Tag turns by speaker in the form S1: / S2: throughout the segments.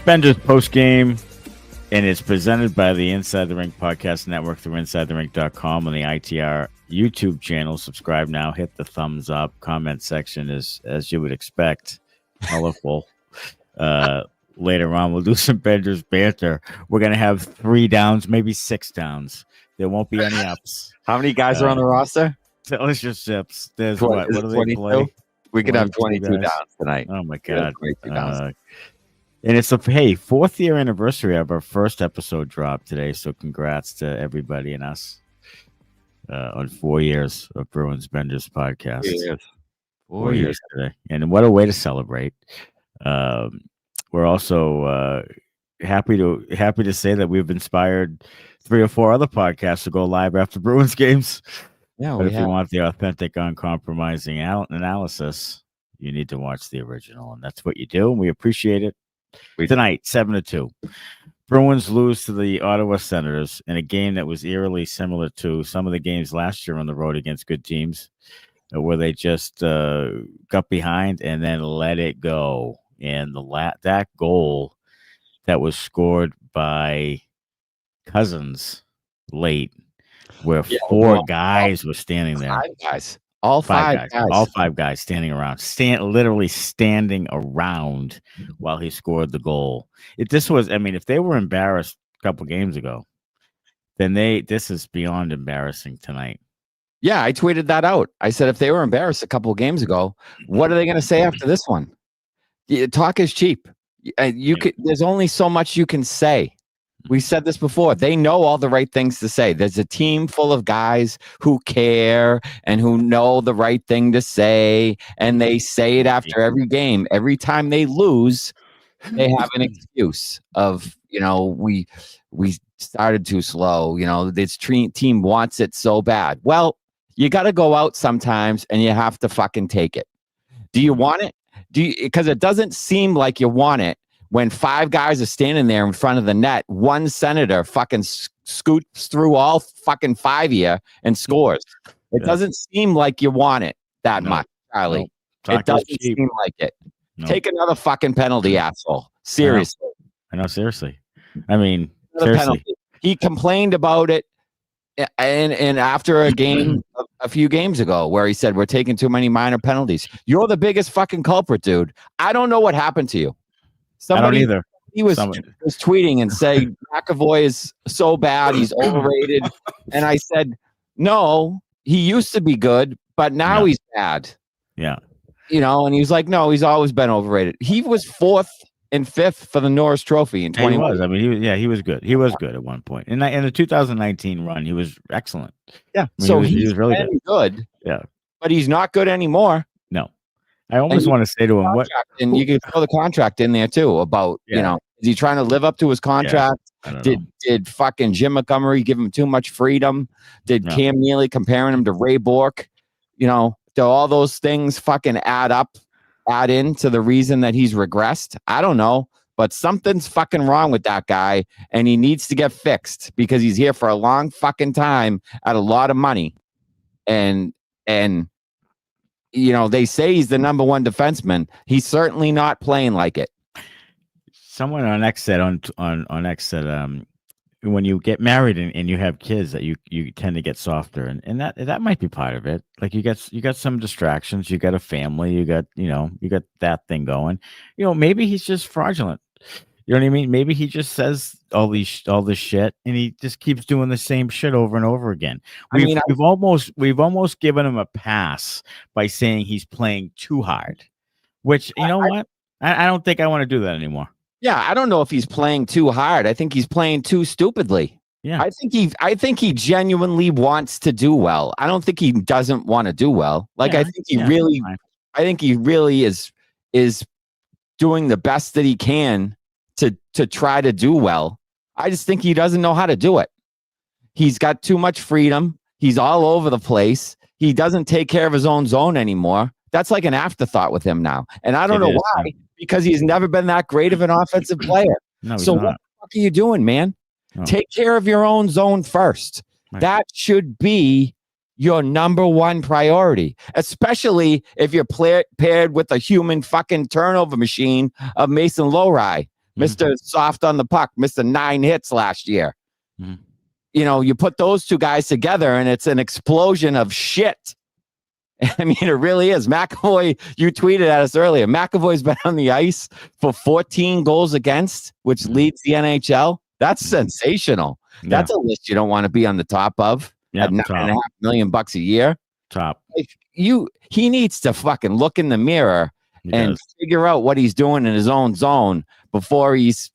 S1: Benders post game, and it's presented by the Inside the Rink Podcast Network through InsideTheRink.com on the ITR YouTube channel. Subscribe now. Hit the thumbs up. Comment section is, as you would expect, colorful. Later on, we'll do some Benders banter. We're gonna have 3 downs, maybe 6 downs. There won't be any ups.
S2: How many guys are on the roster?
S1: Delicious ships. There's
S2: 20,
S1: what do they
S2: 22?
S1: play?
S2: We could have 22
S1: guys.
S2: downs tonight.
S1: Oh my god!
S2: Downs.
S1: And it's a 4th year anniversary of our first episode drop today. So congrats to everybody and us on 4 years of Bruins Benders Podcast. 4 years today, and what a way to celebrate! We're also happy to say that we've inspired 3 or 4 other podcasts to go live after Bruins games.
S2: Yeah,
S1: but if you want the authentic, uncompromising analysis, you need to watch the original, and that's what you do. And we appreciate it. Tonight, 7-2. Bruins lose to the Ottawa Senators in a game that was eerily similar to some of the games last year on the road against good teams, where they just got behind and then let it go. And that goal that was scored by Cousins late, where 4 guys were standing there.
S2: 5 guys. All 5 guys.
S1: All 5 guys standing around, literally standing around while he scored the goal. If they were embarrassed a couple games ago, then this is beyond embarrassing tonight.
S2: Yeah, I tweeted that out. I said, if they were embarrassed a couple of games ago, what are they going to say after this one? Talk is cheap. There's only so much you can say. We said this before. They know all the right things to say. There's a team full of guys who care and who know the right thing to say, and they say it after every game. Every time they lose, they have an excuse of, we started too slow. This team wants it so bad. Well, you got to go out sometimes, and you have to fucking take it. Do you want it? Because it doesn't seem like you want it. When 5 guys are standing there in front of the net, one Senator fucking scoots through all fucking 5 of you and scores. It doesn't seem like you want it that much, Charlie. It doesn't seem like it. Take another fucking penalty, asshole. Seriously.
S1: I know, seriously. I mean, seriously.
S2: He complained about it and after a game a few games ago where he said, we're taking too many minor penalties. You're the biggest fucking culprit, dude. I don't know what happened to you.
S1: I don't either.
S2: He was tweeting and saying McAvoy is so bad, he's overrated. And I said, no, he used to be good, but now he's bad.
S1: Yeah.
S2: And he was like, no, he's always been overrated. He was 4th and 5th for the Norris Trophy in 2021.
S1: He was. I mean, he was good. He was good at one point. In the 2019 run, he was excellent.
S2: Yeah.
S1: I mean, he was really
S2: good.
S1: Yeah.
S2: But he's not good anymore.
S1: No. I almost want to say to him, what?
S2: And you can throw the contract in there too about, is he trying to live up to his contract?
S1: Yeah,
S2: did fucking Jim Montgomery give him too much freedom? Did Cam Neely comparing him to Ray Bork? Do all those things fucking add in to the reason that he's regressed? I don't know, but something's fucking wrong with that guy, and he needs to get fixed because he's here for a long fucking time at a lot of money. And they say he's the number 1 defenseman. He's certainly not playing like it.
S1: Someone on X said when you get married and you have kids that you tend to get softer, and that might be part of it. Like you got some distractions, you got a family, you got that thing going. Maybe he's just fraudulent. You know what I mean? Maybe he just says all this shit, and he just keeps doing the same shit over and over again. We've almost given him a pass by saying he's playing too hard, which what? I don't think I want to do that anymore.
S2: Yeah, I don't know if he's playing too hard. I think he's playing too stupidly.
S1: Yeah,
S2: I think he genuinely wants to do well. I don't think he doesn't want to do well. I think he really is doing the best that he can to try to do well. I just think he doesn't know how to do it. He's got too much freedom. He's all over the place. He doesn't take care of his own zone anymore. That's like an afterthought with him now. And I don't know why, because he's never been that great of an offensive player.
S1: No,
S2: so what the fuck are you doing, man?
S1: No.
S2: Take care of your own zone first.
S1: Right.
S2: That should be your number one priority, especially if you're paired with a human fucking turnover machine of Mason Lohrei, Mr. Soft on the puck, Mr. 9 hits last year. You know, you put those two guys together and it's an explosion of shit. I mean, it really is. McAvoy, you tweeted at us earlier. McAvoy's been on the ice for 14 goals against, which leads the NHL. That's sensational.
S1: Yeah.
S2: That's a list you don't want to be on the top of. At $9.5 million a year.
S1: Top.
S2: Like he needs to fucking look in the mirror and figure out what he's doing in his own zone before he's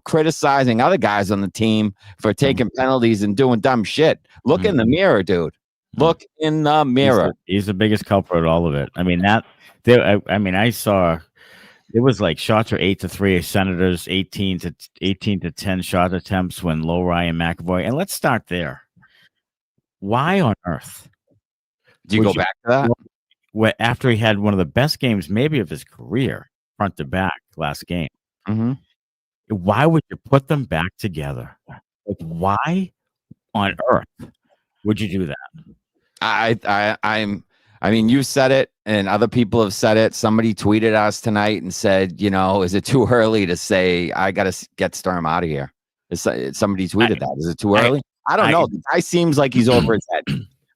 S2: criticizing other guys on the team for taking penalties and doing dumb shit. Look in the mirror, dude. Look in the mirror.
S1: He's the biggest culprit of all of it. I mean, I saw it was like shots are 8-3, Senators 18 to 10 shot attempts when Lohrei and McAvoy. And let's start there. Why on earth?
S2: Do you go back to that?
S1: After he had one of the best games, maybe of his career, front to back last game. Why would you put them back together? Like, why on earth would you do that?
S2: I mean, you said it, and other people have said it. Somebody tweeted us tonight and said, is it too early to say I got to get Sturm out of here? Somebody tweeted that. Is it too early? I don't know. The guy seems like he's over his head.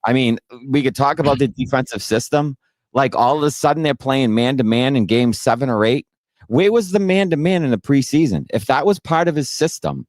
S2: I mean, we could talk about the defensive system. Like all of a sudden they're playing man-to-man in game 7 or 8. Where was the man-to-man in the preseason? If that was part of his system,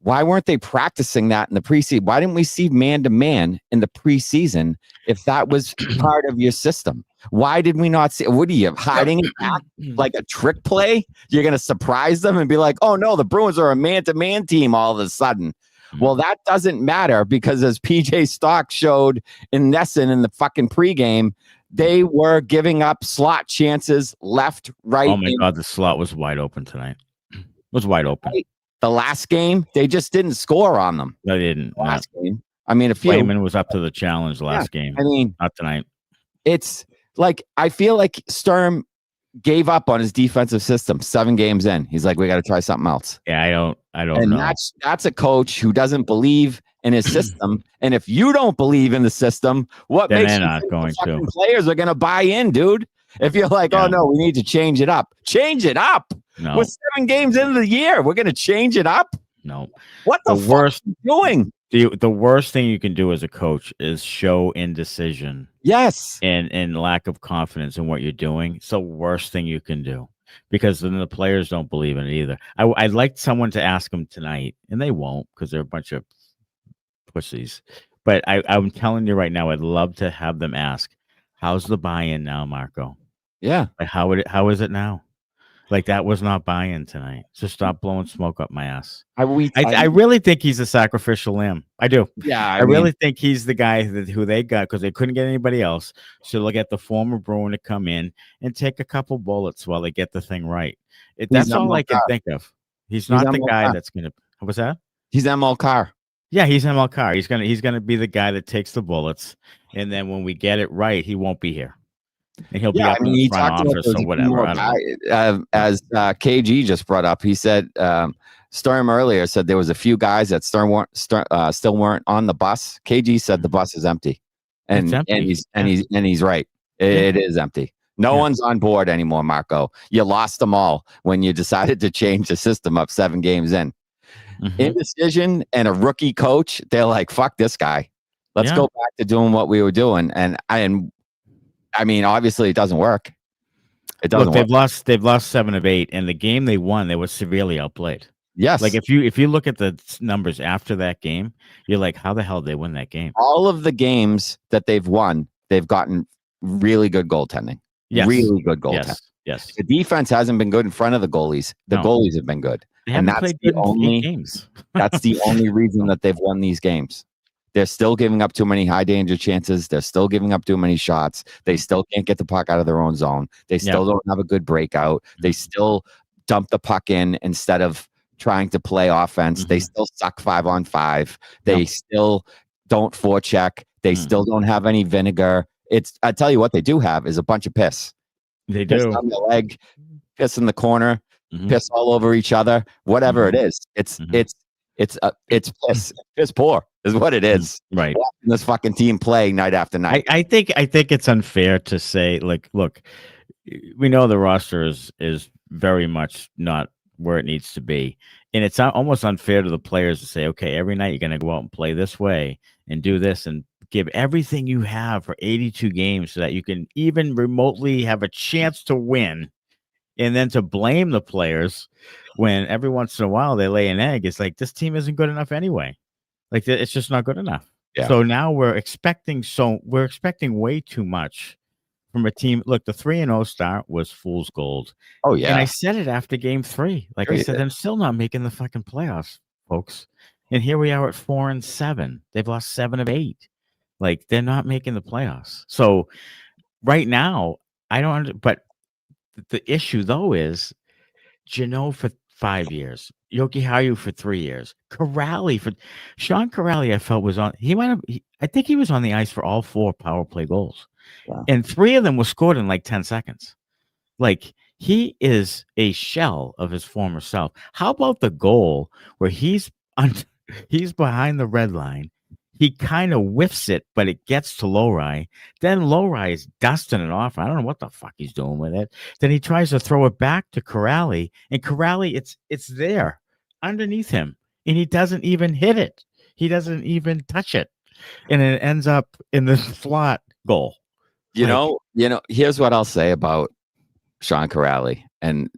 S2: why weren't they practicing that in the preseason? Why didn't we see man-to-man in the preseason if that was part of your system? Why did we not see? What are you hiding it back like a trick play? You're going to surprise them and be like, oh, no, the Bruins are a man-to-man team all of a sudden. Well, that doesn't matter because as PJ Stock showed in Nesson in the fucking pregame, they were giving up slot chances left, right.
S1: Oh, my God, the slot was wide open tonight. It was wide open.
S2: The last game, they just didn't score on them.
S1: No, they didn't.
S2: Last game. I mean,
S1: Swayman was up to the challenge last game.
S2: I mean,
S1: not tonight.
S2: It's like, I feel like Sturm gave up on his defensive system 7 games in. He's like, we got to try something else.
S1: Yeah, I don't know.
S2: And that's a coach who doesn't believe in his system. And if you don't believe in the system, what
S1: then
S2: makes
S1: they're
S2: you
S1: not
S2: think
S1: going
S2: the fucking
S1: to.
S2: players are going to buy in, dude? If you're like, oh no, we need to change it up. Change it up.
S1: No.
S2: We're 7 games into the year. We're going to change it up.
S1: No.
S2: What the worst are you doing?
S1: The worst thing you can do as a coach is show indecision.
S2: Yes.
S1: And lack of confidence in what you're doing. It's the worst thing you can do because then the players don't believe in it either. I'd like someone to ask them tonight, and they won't because they're a bunch of pussies. But I'm telling you right now, I'd love to have them ask, how's the buy-in now, Marco?
S2: Yeah.
S1: Like how is it now? Like that was not buy-in tonight. So stop blowing smoke up my ass. I really think he's a sacrificial lamb. I do.
S2: Yeah.
S1: I really think he's the guy who they got because they couldn't get anybody else. So they'll get the former Bruin to come in and take a couple bullets while they get the thing right. That's all I can think of. He's not the guy that's going to. What's that?
S2: He's ML Carr.
S1: Yeah, he's ML Carr. He's gonna be the guy that takes the bullets, and then when we get it right, he won't be here. And he'll be up in the front office or whatever.
S2: As KG just brought up, he said Sturm earlier said there was a few guys that Sturm still weren't on the bus. KG said the bus is empty, and he's right. It is empty. No one's on board anymore, Marco. You lost them all when you decided to change the system up 7 games in. Indecision and a rookie coach. They're like, fuck this guy. Let's go back to doing what we were doing. And I mean, obviously, it doesn't work. It doesn't. Look,
S1: they've lost 7 of 8, and the game they won, they were severely outplayed.
S2: Yes.
S1: Like if you look at the numbers after that game, you're like, how the hell did they win that game?
S2: All of the games that they've won, they've gotten really good goaltending.
S1: Yes.
S2: Really good goaltending.
S1: Yes.
S2: The defense hasn't been good in front of the goalies. The goalies have been good.
S1: And that's the only games.
S2: That's the only reason that they've won these games. They're still giving up too many high danger chances. They're still giving up too many shots. They still can't get the puck out of their own zone. They still don't have a good breakout. They still dump the puck in instead of trying to play offense. They still suck 5-on-5. They still don't forecheck. They still don't have any vinegar. I tell you what they do have is a bunch of piss.
S1: They
S2: piss
S1: do.
S2: on the leg, piss in the corner, piss all over each other, whatever it is. It's It's piss poor is what it is.
S1: Right.
S2: Watching this fucking team play night after night.
S1: I think it's unfair to say, like, look, we know the roster is very much not where it needs to be, and it's almost unfair to the players to say, okay, every night you're going to go out and play this way and do this and give everything you have for 82 games so that you can even remotely have a chance to win, and then to blame the players when every once in a while they lay an egg. It's like, this team isn't good enough anyway. Like, it's just not good enough.
S2: Yeah.
S1: So now we're expecting way too much from a team. Look, the 3-0 start was fool's gold.
S2: Oh yeah.
S1: And I said it after game 3. Like I said, they're still not making the fucking playoffs, folks. And here we are at 4-7. They've lost 7 of 8. Like, they're not making the playoffs. So right now, I don't. But the issue though is Jeannot for 5 years, Jokiharju for 3 years, Sean Corrali. I felt was on. I think he was on the ice for all 4 power play goals, and 3 of them were scored in like 10 seconds. Like, he is a shell of his former self. How about the goal where he's behind the red line? He kind of whiffs it, but it gets to Lohrei. Then Lohrei is dusting it off. I don't know what the fuck he's doing with it. Then he tries to throw it back to Corrali, and Corrali, it's there underneath him, and he doesn't even hit it. He doesn't even touch it, and it ends up in the slot goal.
S2: You know. Here's what I'll say about Sean Corrali, and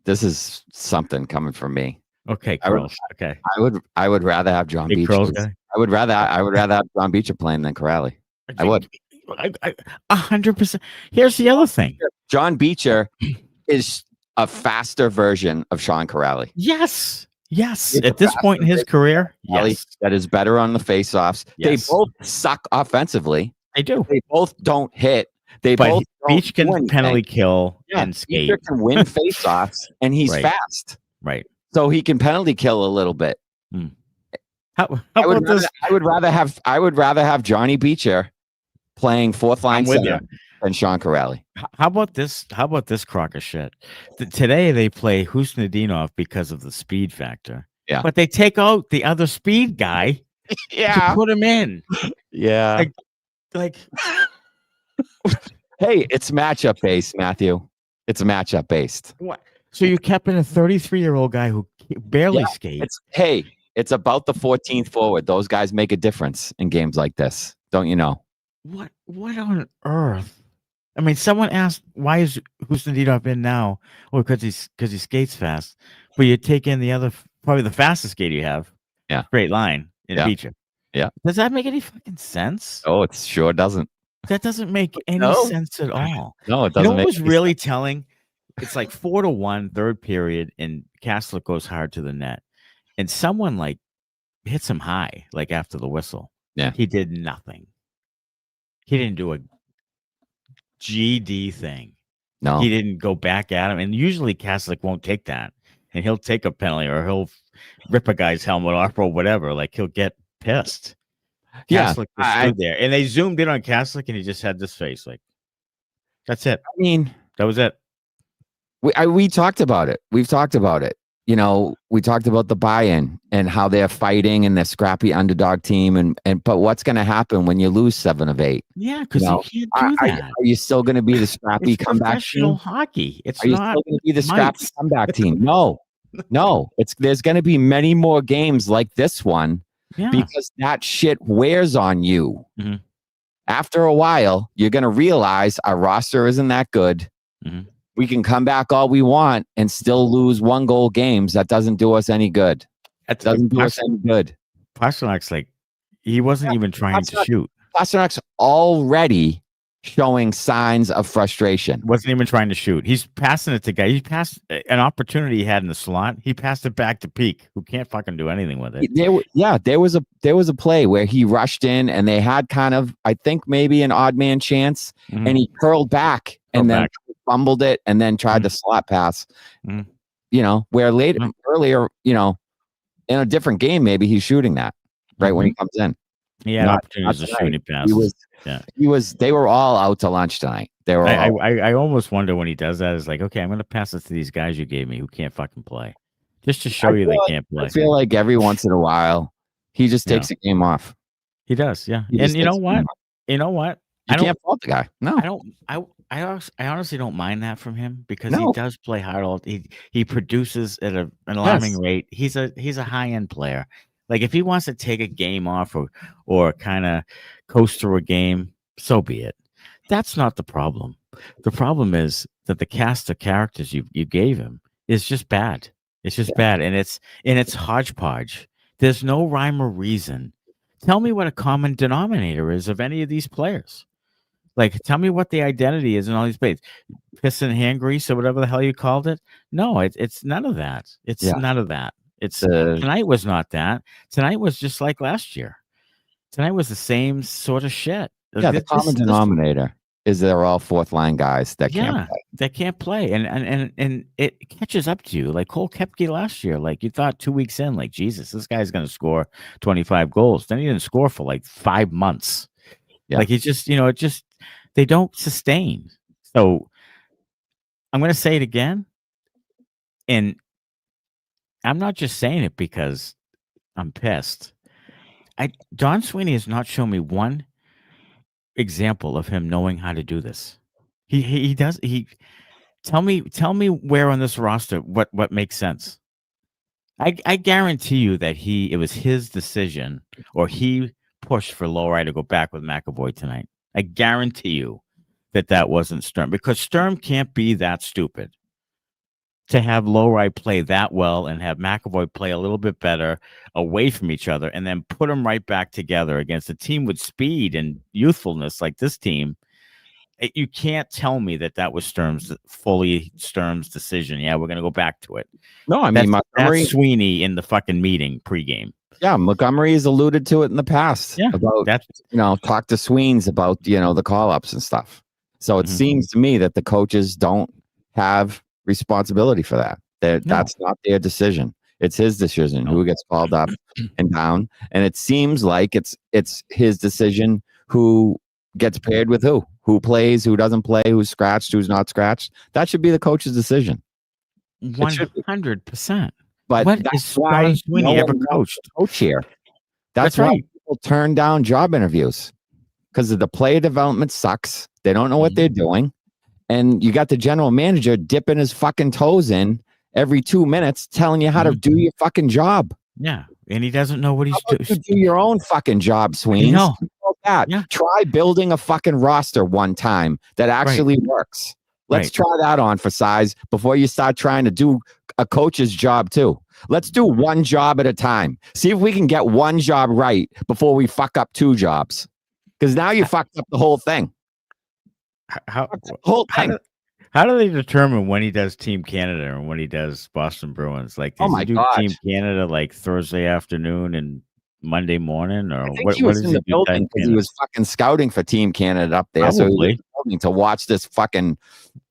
S2: this is something coming from me.
S1: Okay, Curls. Okay.
S2: I would rather have John Beecher. I would rather have John Beecher playing than Corrali. I would.
S1: 100%. Here's the other thing.
S2: John Beecher is a faster version of Sean Corrali.
S1: Yes. At this point in his career, yes.
S2: That is better on the faceoffs. Yes. They both suck offensively.
S1: They do.
S2: They both don't hit.
S1: Beach can penalty kill and skate.
S2: Beecher can win faceoffs, and he's fast.
S1: Right.
S2: So he can penalty kill a little bit.
S1: How about this?
S2: I would rather have Johnny Beecher playing fourth line center than Sean Corrali.
S1: How about this? How about this crock of shit? Today they play Husnudinov because of the speed factor.
S2: Yeah,
S1: but they take out the other speed guy. To put him in.
S2: Yeah,
S1: like.
S2: Hey, it's matchup based, Matthew. It's matchup based.
S1: What? So you kept in a 33-year-old guy who barely skates.
S2: It's about the 14th forward. Those guys make a difference in games like this. Don't you know?
S1: What on earth? I mean, someone asked, why is Husnudinov in now? Well, because he skates fast. But you take in the other, probably the fastest skater you have.
S2: Yeah.
S1: Straight line in Beecher.
S2: Yeah.
S1: Does that make any fucking sense?
S2: Oh, it sure doesn't.
S1: That doesn't make any sense at all.
S2: No, it doesn't.
S1: You know what was really telling? It's like 4-1 third period, and Kastelic goes hard to the net, and someone like hits him high, like after the whistle.
S2: Yeah,
S1: he did nothing. He didn't do a GD thing.
S2: No,
S1: he didn't go back at him. And usually Kastelic won't take that, and he'll take a penalty or he'll rip a guy's helmet off or whatever. Like, he'll get pissed. Kastelic stood there, and they zoomed in on Kastelic, and he just had this face. Like, that's it.
S2: I mean,
S1: that was it.
S2: We talked about it. We've talked about it. You know, we talked about the buy-in and how they're fighting and they're scrappy underdog team. But what's going to happen when you lose 7 of 8?
S1: Yeah, because you can't do that.
S2: Are you still going to be the scrappy comeback team?
S1: Hockey. It's
S2: are you still going to be the scrappy comeback team? No. There's going to be many more games like this one because that shit wears on you.
S1: Mm-hmm.
S2: After a while, you're going to realize our roster isn't that good.
S1: Mm-hmm.
S2: We can come back all we want and still lose 1-goal games. That doesn't do us any good. That doesn't do us any good.
S1: Pasternak's like, he wasn't even trying to shoot.
S2: Pasternak's already showing signs of frustration.
S1: Wasn't even trying to shoot. He's passing it to guy. He passed an opportunity he had in the slot. He passed it back to Peeke, who can't fucking do anything with it.
S2: There was a play where he rushed in and they had kind of, I think, maybe an odd man chance, and he curled back and then fumbled it and then tried to slot pass. You know, where earlier, you know, in a different game, maybe he's shooting that right when he comes in.
S1: He had opportunities to shoot. He passed.
S2: They were all out to lunch tonight. They were.
S1: I almost wonder when he does that, is like, okay, I'm going to pass it to these guys you gave me who can't fucking play. just to show you they can't play.
S2: I feel like every once in a while, he just takes a game off.
S1: He does, yeah.
S2: He
S1: And
S2: just
S1: you know
S2: takes a
S1: what?
S2: game off.
S1: You know what?
S2: You can't fault the guy. No,
S1: I don't. I honestly don't mind that from him because he
S2: No.
S1: does play hard. He produces at an alarming rate. He's a high end player. Like if he wants to take a game off or kind of coast through a game, so be it. That's not the problem. The problem is that the cast of characters you gave him is just bad. It's just bad, and it's hodgepodge. There's no rhyme or reason. Tell me what a common denominator is of any of these players. Like, tell me what the identity is in all these players. Piss and hand grease or whatever the hell you called it. No, it's none of that. It's none of that. It's tonight was not that. Tonight was just like last year. Tonight was the same sort of shit.
S2: Yeah, the common denominator is they're all fourth line guys that can't play.
S1: That can't play. And it catches up to you. Like Cole Koepke last year. Like you thought 2 weeks in, like, Jesus, this guy's gonna score 25 goals. Then he didn't score for like 5 months. Yeah. Like he's just, they don't sustain. So I'm gonna say it again. And I'm not just saying it because I'm pissed. Don Sweeney has not shown me one example of him knowing how to do this. He does. Tell me where on this roster what makes sense. I guarantee you that it was his decision or he pushed for Lohrei to go back with McAvoy tonight. I guarantee you that wasn't Sturm, because Sturm can't be that stupid to have Lohrei play that well and have McAvoy play a little bit better away from each other and then put them right back together against a team with speed and youthfulness like this team. You can't tell me that was Sturm's decision. Yeah, we're going to go back to it.
S2: No, I mean,
S1: that's Sweeney in the fucking meeting pregame.
S2: Yeah, Montgomery has alluded to it in the past.
S1: Yeah,
S2: about talk to Sweens about the call-ups and stuff. So it seems to me that the coaches don't have responsibility for that. That's not their decision. It's his decision who gets called up and down. And it seems like it's his decision who gets paired with who plays, who doesn't play, who's scratched, who's not scratched. That should be the coach's decision.
S1: 100%.
S2: But that's why
S1: Sweeney ever coached.
S2: Coach here. That's why people turn down job interviews, because the player development sucks. They don't know what they're doing. And you got the general manager dipping his fucking toes in every 2 minutes, telling you how to do your fucking job.
S1: Yeah. And he doesn't know what he's doing.
S2: Do your own fucking job, Sweeney.
S1: No.
S2: That. Yeah. Try building a fucking roster one time that actually works. Let's try that on for size before you start trying to do a coach's job too. Let's do one job at a time. See if we can get one job right before we fuck up 2 jobs. Because now you fucked up the whole thing.
S1: How do they determine when he does Team Canada and when he does Boston Bruins? Like, does he do Team Canada like Thursday afternoon and Monday morning, or
S2: he was in the building because he was fucking scouting for Team Canada up there? Probably. So he was building to watch this fucking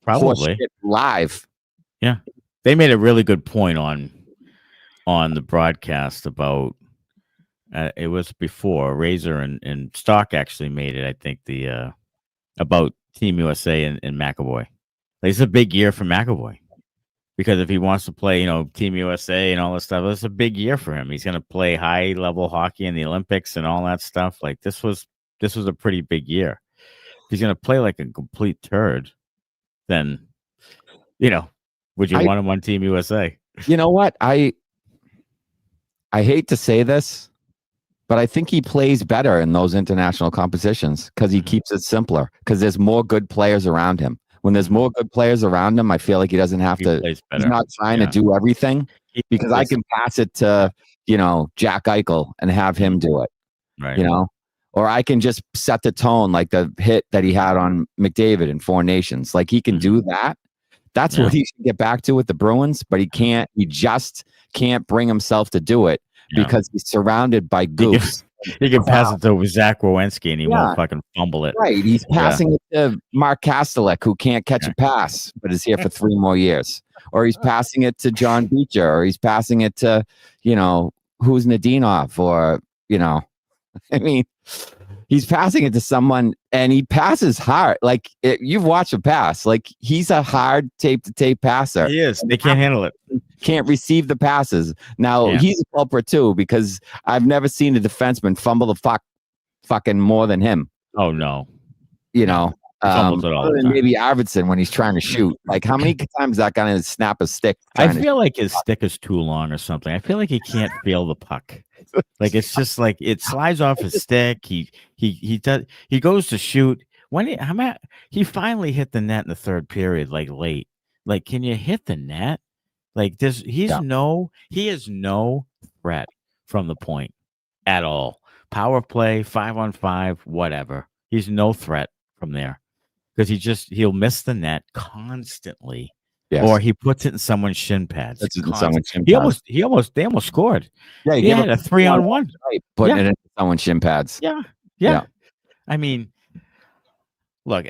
S2: shit live.
S1: Yeah, they made a really good point on the broadcast about it was before Razor and Stock actually made it. I think about Team USA and McAvoy. Like, it's a big year for McAvoy. Because if he wants to play, Team USA and all this stuff, it's a big year for him. He's going to play high-level hockey in the Olympics and all that stuff. Like, this was a pretty big year. If he's going to play like a complete turd, then, would you want him on Team USA?
S2: You know what? I hate to say this, but I think he plays better in those international competitions because he keeps it simpler, because there's more good players around him. When there's more good players around him, I feel like he doesn't have to. He's not trying to do everything, because I can pass it to, Jack Eichel and have him do it.
S1: Right.
S2: Or I can just set the tone, like the hit that he had on McDavid in 4 Nations. Like, he can do that. That's what he should get back to with the Bruins, but he can't. He just can't bring himself to do it because he's surrounded by goofs.
S1: He can pass it to Zach Werenski and he won't fucking fumble it.
S2: Right. He's passing it to Mark Kastelic, who can't catch a pass, but is here for 3 more years. Or he's passing it to John Beecher, or he's passing it to, who's Nadinov, or, I mean, He's passing it to someone, and he passes hard. Like you've watched him pass. Like he's a hard tape-to-tape passer.
S1: He is. They can't handle it.
S2: Can't receive the passes. Now he's a culprit too, because I've never seen a defenseman fumble the fucking more than him.
S1: Oh no.
S2: You know,
S1: other
S2: than maybe Arvidsson when he's trying to shoot. Like how many times that guy snap a stick?
S1: I feel like his stick is too long or something. I feel like he can't feel the puck. Like it's just like it slides off his stick. He goes to shoot. He finally hit the net in the third period, like late. Like, can you hit the net? Like he is no threat from the point at all. Power play, 5-on-5, whatever. He's no threat from there because he'll miss the net constantly. Yes. Or he puts it in someone's shin pads. They almost scored. Yeah, he had a 3-on-1.
S2: Putting it in someone's shin pads.
S1: Yeah. I mean, look,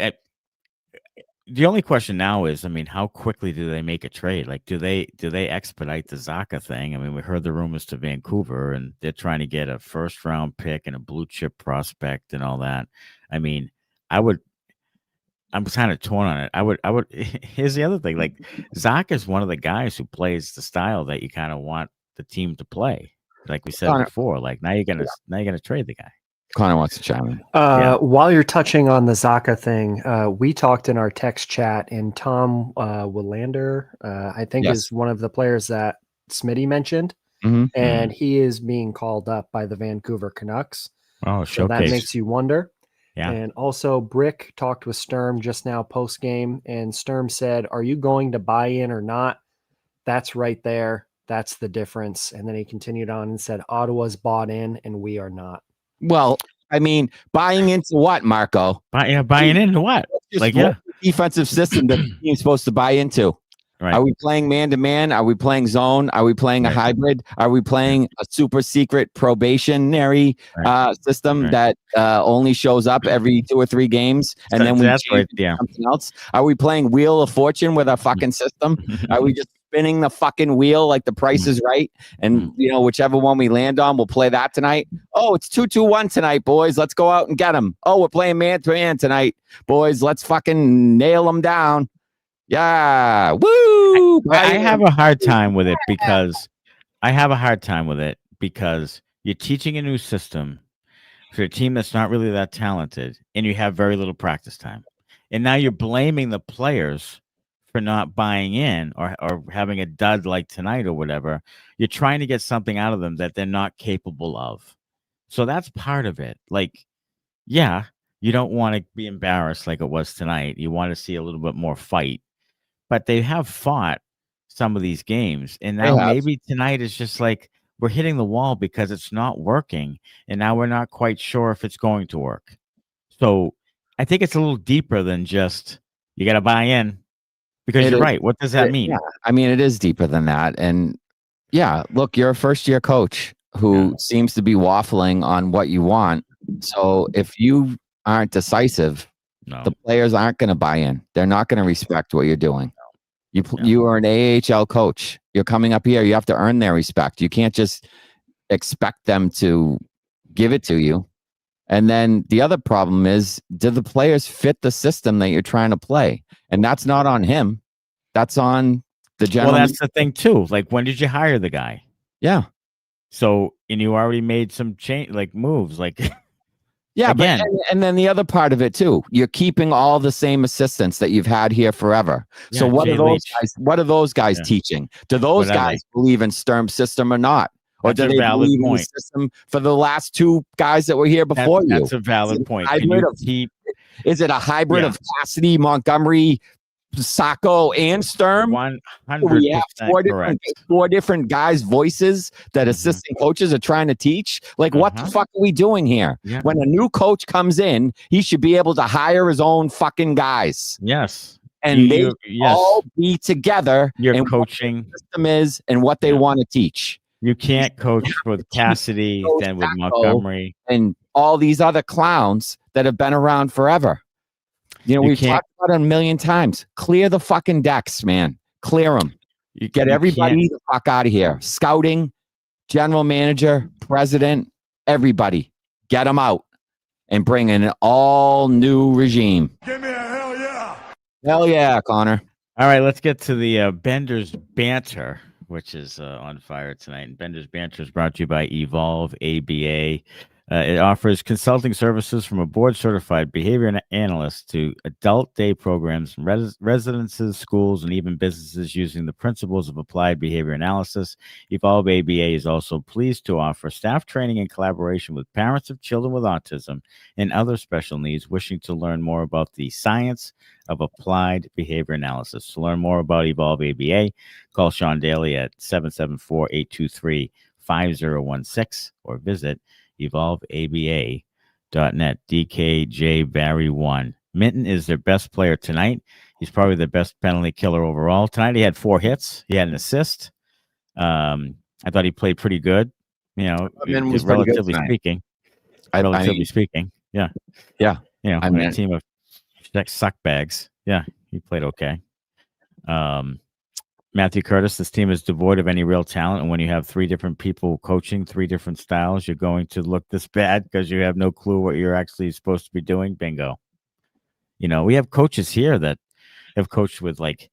S1: the only question now is, I mean, how quickly do they make a trade? Like, do they expedite the Zacha thing? I mean, we heard the rumors to Vancouver, and they're trying to get a first-round pick and a blue-chip prospect and all that. I mean, I'm kind of torn on it. I would. Here's the other thing. Like, Zacha is one of the guys who plays the style that you kind of want the team to play. Like we said before. Like now you're gonna trade the guy.
S2: Connor wants to chime in.
S3: While you're touching on the Zacha thing, we talked in our text chat, and Tom Willander, I think, is one of the players that Smitty mentioned, and he is being called up by the Vancouver Canucks.
S1: Oh,
S3: so that makes you wonder.
S1: Yeah.
S3: And also, Brick talked with Sturm just now post game, and Sturm said, "Are you going to buy in or not? That's right there. That's the difference." And then he continued on and said, "Ottawa's bought in, and we are not."
S2: Well, I mean, buying into what, Marco?
S1: Buying into what?
S2: Like, defensive system that the team's supposed to buy into. Right. Are we playing man-to-man? Are we playing zone? Are we playing a hybrid? Are we playing a super secret probationary system that only shows up every 2 or 3 games? And then we change something else? Are we playing Wheel of Fortune with our fucking system? Are we just spinning the fucking wheel like the Price is Right? And, you know, whichever one we land on, we'll play that tonight. Oh, it's 2-2-1 tonight, boys. Let's go out and get them. Oh, we're playing man-to-man tonight, boys. Let's fucking nail them down. Yeah, woo!
S1: I have a hard time with it because you're teaching a new system for a team that's not really that talented, and you have very little practice time. And now you're blaming the players for not buying in or having a dud like tonight or whatever. You're trying to get something out of them that they're not capable of. So that's part of it. Like, yeah, you don't want to be embarrassed like it was tonight. You want to see a little bit more fight. But they have fought some of these games, and now maybe tonight is just like we're hitting the wall because it's not working, and now we're not quite sure if it's going to work. So I think it's a little deeper than just you got to buy in because you're right. What does that mean?
S2: Yeah. I mean, it is deeper than that. And yeah, look, you're a first-year coach who seems to be waffling on what you want. So if you aren't decisive, the players aren't going to buy in. They're not going to respect what you're doing. You are an AHL coach. You're coming up here. You have to earn their respect. You can't just expect them to give it to you. And then the other problem is, do the players fit the system that you're trying to play? And that's not on him. That's on the general.
S1: Well, that's the thing too. Like, when did you hire the guy?
S2: Yeah.
S1: So, and you already made some moves, like.
S2: Yeah, but and then the other part of it too, you're keeping all the same assistants that you've had here forever. Yeah, so what are those guys teaching? Do those guys believe in Sturm's system or not? Or do they believe in the system for the last 2 guys that were here before you?
S1: That's a valid point.
S2: Is it a hybrid of Cassidy, Montgomery, Sacco, and Sturm?
S1: 100%
S2: we have 4 different guys' voices that assistant coaches are trying to teach. Like, what the fuck are we doing here? Yeah. When a new coach comes in, he should be able to hire his own fucking guys.
S1: Yes.
S2: And they all be together.
S1: You're coaching.
S2: What the system is and what they want to teach.
S1: You can't coach with Cassidy, then with Montgomery.
S2: And all these other clowns that have been around forever. You know, we've talked about it a million times. Clear the fucking decks, man. Clear them. Get everybody the fuck out of here. Scouting, general manager, president, everybody. Get them out. and bring in an all new regime.
S4: Give me a hell yeah.
S2: Hell yeah, Connor.
S1: All right, let's get to the Benders Banter, which is on fire tonight. And Benders Banter is brought to you by Evolve ABA. It offers consulting services from a board-certified behavior analyst to adult day programs, residences, schools, and even businesses using the principles of applied behavior analysis. Evolve ABA is also pleased to offer staff training and collaboration with parents of children with autism and other special needs wishing to learn more about the science of applied behavior analysis. To learn more about Evolve ABA, call Sean Daly at 774-823-5016 or visit evolveaba.net. DKJ Barry 1. Minton is their best player tonight. He's probably the best penalty killer overall. Tonight he had 4 hits. He had an assist. I thought he played pretty good. You know, relatively speaking. Relatively speaking. Yeah.
S2: Yeah.
S1: You know, a team of suck bags. Yeah, he played okay. Matthew Curtis, this team is devoid of any real talent. And when you have 3 different people coaching 3 different styles, you're going to look this bad because you have no clue what you're actually supposed to be doing. Bingo. You know, we have coaches here that have coached with like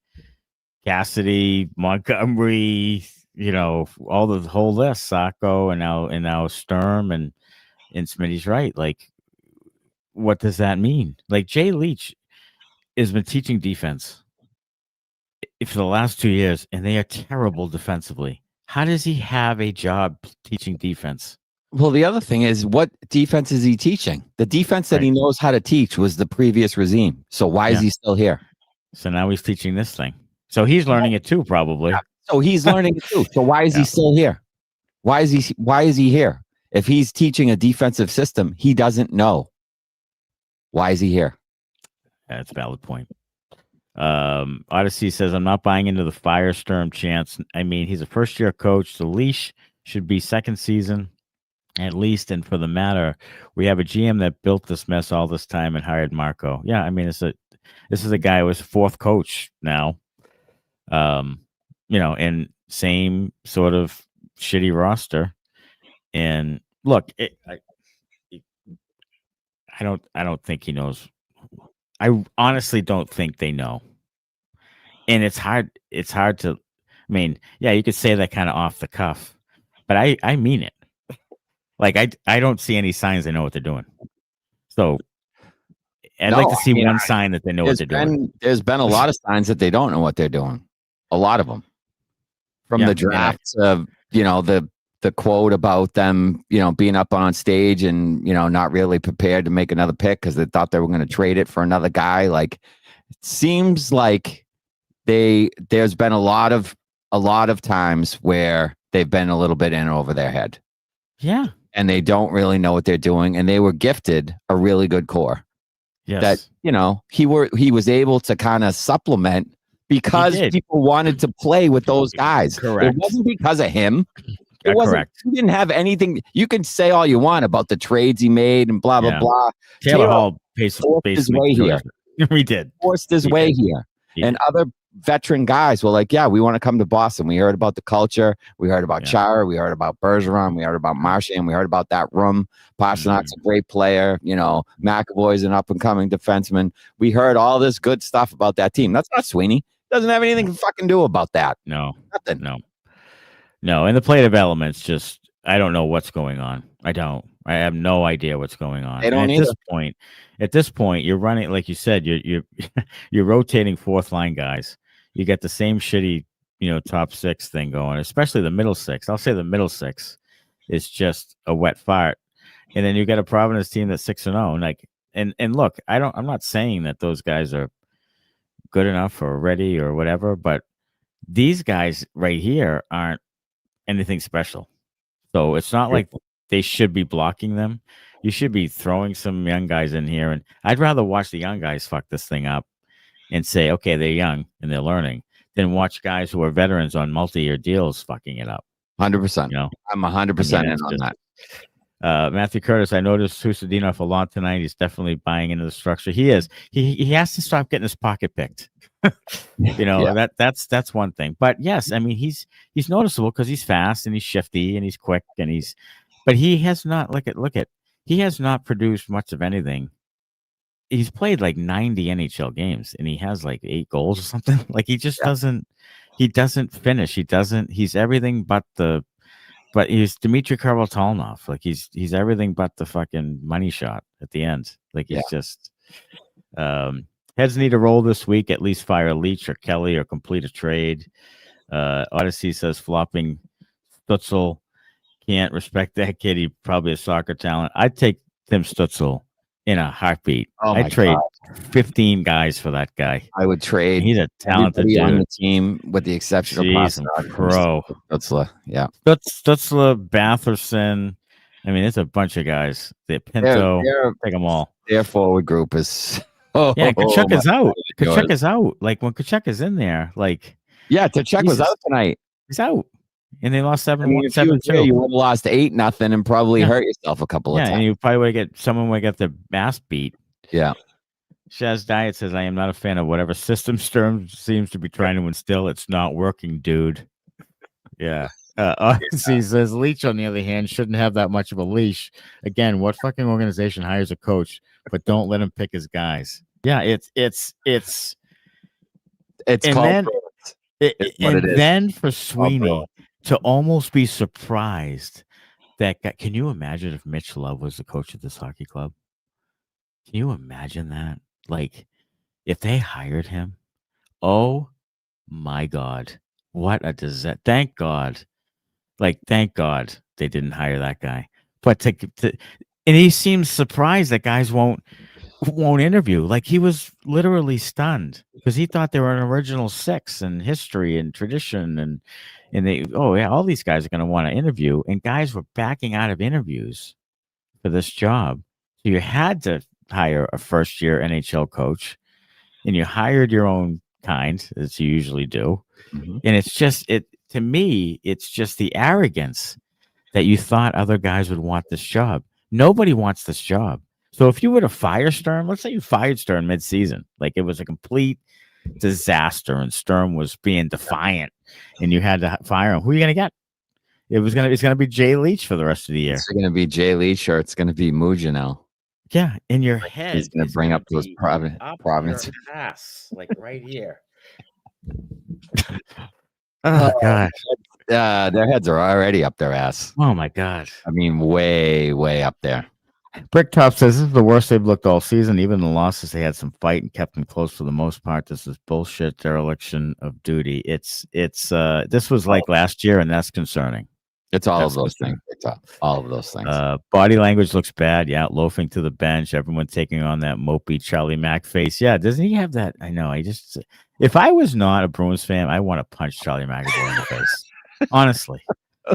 S1: Cassidy, Montgomery, you know, all the whole list, Sacco, and now Sturm, and Smitty's right. Like, what does that mean? Like, Jay Leach has been teaching defense for the last 2 years, and they are terrible defensively. How does he have a job teaching defense?
S2: Well, the other thing is, what defense is he teaching? The defense that he knows how to teach was the previous regime. So why is he still here?
S1: So now he's teaching this thing. So he's learning it too, probably.
S2: Yeah. So he's learning it too. So why is he still here? Why is he here? If he's teaching a defensive system, he doesn't know. Why is he here?
S1: That's a valid point. Odyssey says, I'm not buying into the fire Sturm chance. I mean, he's a first-year coach. The leash should be second season at least. And for the matter, we have a GM that built this mess all this time and hired Marco. Yeah, I mean, this is a guy who was 4th coach now. You know, and same sort of shitty roster. And look, I don't think he knows. I honestly don't think they know. And it's hard to, I mean, yeah, you could say that kind of off the cuff, but I mean it. Like, I don't see any signs they know what they're doing. So I'd like to see one sign that they know what they're doing.
S2: There's been a lot of signs that they don't know what they're doing. A lot of them. From the drafts of, you know, the quote about them, you know, being up on stage and, you know, not really prepared to make another pick because they thought they were going to trade it for another guy. Like, it seems like there's been a lot of times where they've been a little bit in over their head.
S1: Yeah.
S2: And they don't really know what they're doing. And they were gifted a really good core.
S1: Yes.
S2: That, you know, he was able to kind of supplement because people wanted to play with those guys.
S1: Correct.
S2: It wasn't because of him. It wasn't.
S1: Correct.
S2: He didn't have anything. You can say all you want about the trades he made and blah blah blah.
S1: Taylor Hall
S2: forced his way here.
S1: We did.
S2: Forced his way here. And other veteran guys were like, "Yeah, we want to come to Boston." We heard about the culture. We heard about Chara. We heard about Bergeron. We heard about Marchand. We heard about that room. Pastrnak's a great player. You know, McAvoy's an up and coming defenseman. We heard all this good stuff about that team. That's not Sweeney. Doesn't have anything to fucking do about that.
S1: No,
S2: nothing.
S1: No, and the play development's just, I don't know what's going on. I have no idea what's going on. At this point, you're running, like you said, you're rotating 4th line guys. You get the same shitty, you know, top 6 thing going, especially the middle 6. I'll say the middle 6 is just a wet fart. And then you got a Providence team that's 6-0. Like, and look, I'm not saying that those guys are good enough or ready or whatever, but these guys right here aren't anything special. So it's not like they should be blocking them. You should be throwing some young guys in here. And I'd rather watch the young guys fuck this thing up and say, okay, they're young and they're learning, than watch guys who are veterans on multi-year deals fucking it up.
S2: 100%.
S1: You know,
S2: I'm 100% in on that.
S1: Matthew Curtis, I noticed Husadinov a lot tonight. He's definitely buying into the structure. He is. He has to stop getting his pocket picked. You know, that's one thing. But yes, I mean, he's noticeable because he's fast and he's shifty and he's quick and but he has not look at he has not produced much of anything. He's played like 90 NHL games and he has like 8 goals or something. Like he just doesn't finish. He's everything but he's Dmitry Karvoltalnov. Like he's everything but the fucking money shot at the end. Like he's just heads need a roll this week, at least fire Leach or Kelly or complete a trade. Odyssey says flopping Stutzel. Can't respect that kid. He's probably a soccer talent. I'd take Tim Stutzel in a heartbeat. I'd trade 15 guys for that guy.
S2: I would trade.
S1: He's a talented dude
S2: on the team, with the exception of Pastrnak.
S1: Pro.
S2: Stutzler, yeah.
S1: Stutzler, Batherson. I mean, it's a bunch of guys. The Pinto, take them all.
S2: Their forward group is.
S1: Kachuk is out. Kachuk is out. Like when Kachuk is in there, like
S2: Kachuk was out tonight.
S1: He's out. And they lost 7-2.
S2: You would have lost 8-0 and probably hurt yourself a couple of times.
S1: Yeah, and you probably would get their ass beat.
S2: Yeah.
S1: Shaz Diet says, I am not a fan of whatever system Sturm seems to be trying to instill. It's not working, dude. Yeah. Odyssey says, Leach, on the other hand, shouldn't have that much of a leash. Again, what fucking organization hires a coach, but don't let him pick his guys? Yeah, it's
S2: called
S1: then for Sweeney to almost be surprised that guy. Can you imagine if Mitch Love was the coach of this hockey club? Can you imagine that? Like, if they hired him, oh my God, what a disaster. Thank God they didn't hire that guy. But and he seems surprised that guys won't interview. Like he was literally stunned because he thought they were an original 6 in history and tradition and they all these guys are going to want to interview, and guys were backing out of interviews for this job. So you had to hire a first-year NHL coach, and you hired your own kind, as you usually do. Mm-hmm. And it's just to me, it's just the arrogance that you thought other guys would want this job. Nobody wants this job. So if you were to fire Sturm, let's say you fired Sturm mid-season, like it was a complete disaster and Sturm was being defiant and you had to fire him, who are you going to get? It's going to be Jay Leach for the rest of the year.
S2: It's going to be Jay Leach or it's going to be Mujanel.
S1: Yeah, in your head.
S2: He's going to bring up those provinces.
S1: Ass, like right here. Oh, God.
S2: Their heads are already up their ass.
S1: Oh, my God.
S2: I mean, way, way up there.
S1: Bricktop says this is the worst they've looked all season. Even the losses, they had some fight and kept them close for the most part. This is bullshit dereliction of duty. This was like last year, and that's concerning.
S2: It's all of those things. All of those things.
S1: Body language looks bad. Yeah, loafing to the bench. Everyone taking on that mopey Charlie Mack face. Yeah, doesn't he have that? I know. If I was not a Bruins fan, I want to punch Charlie McAvoy in the face. Honestly.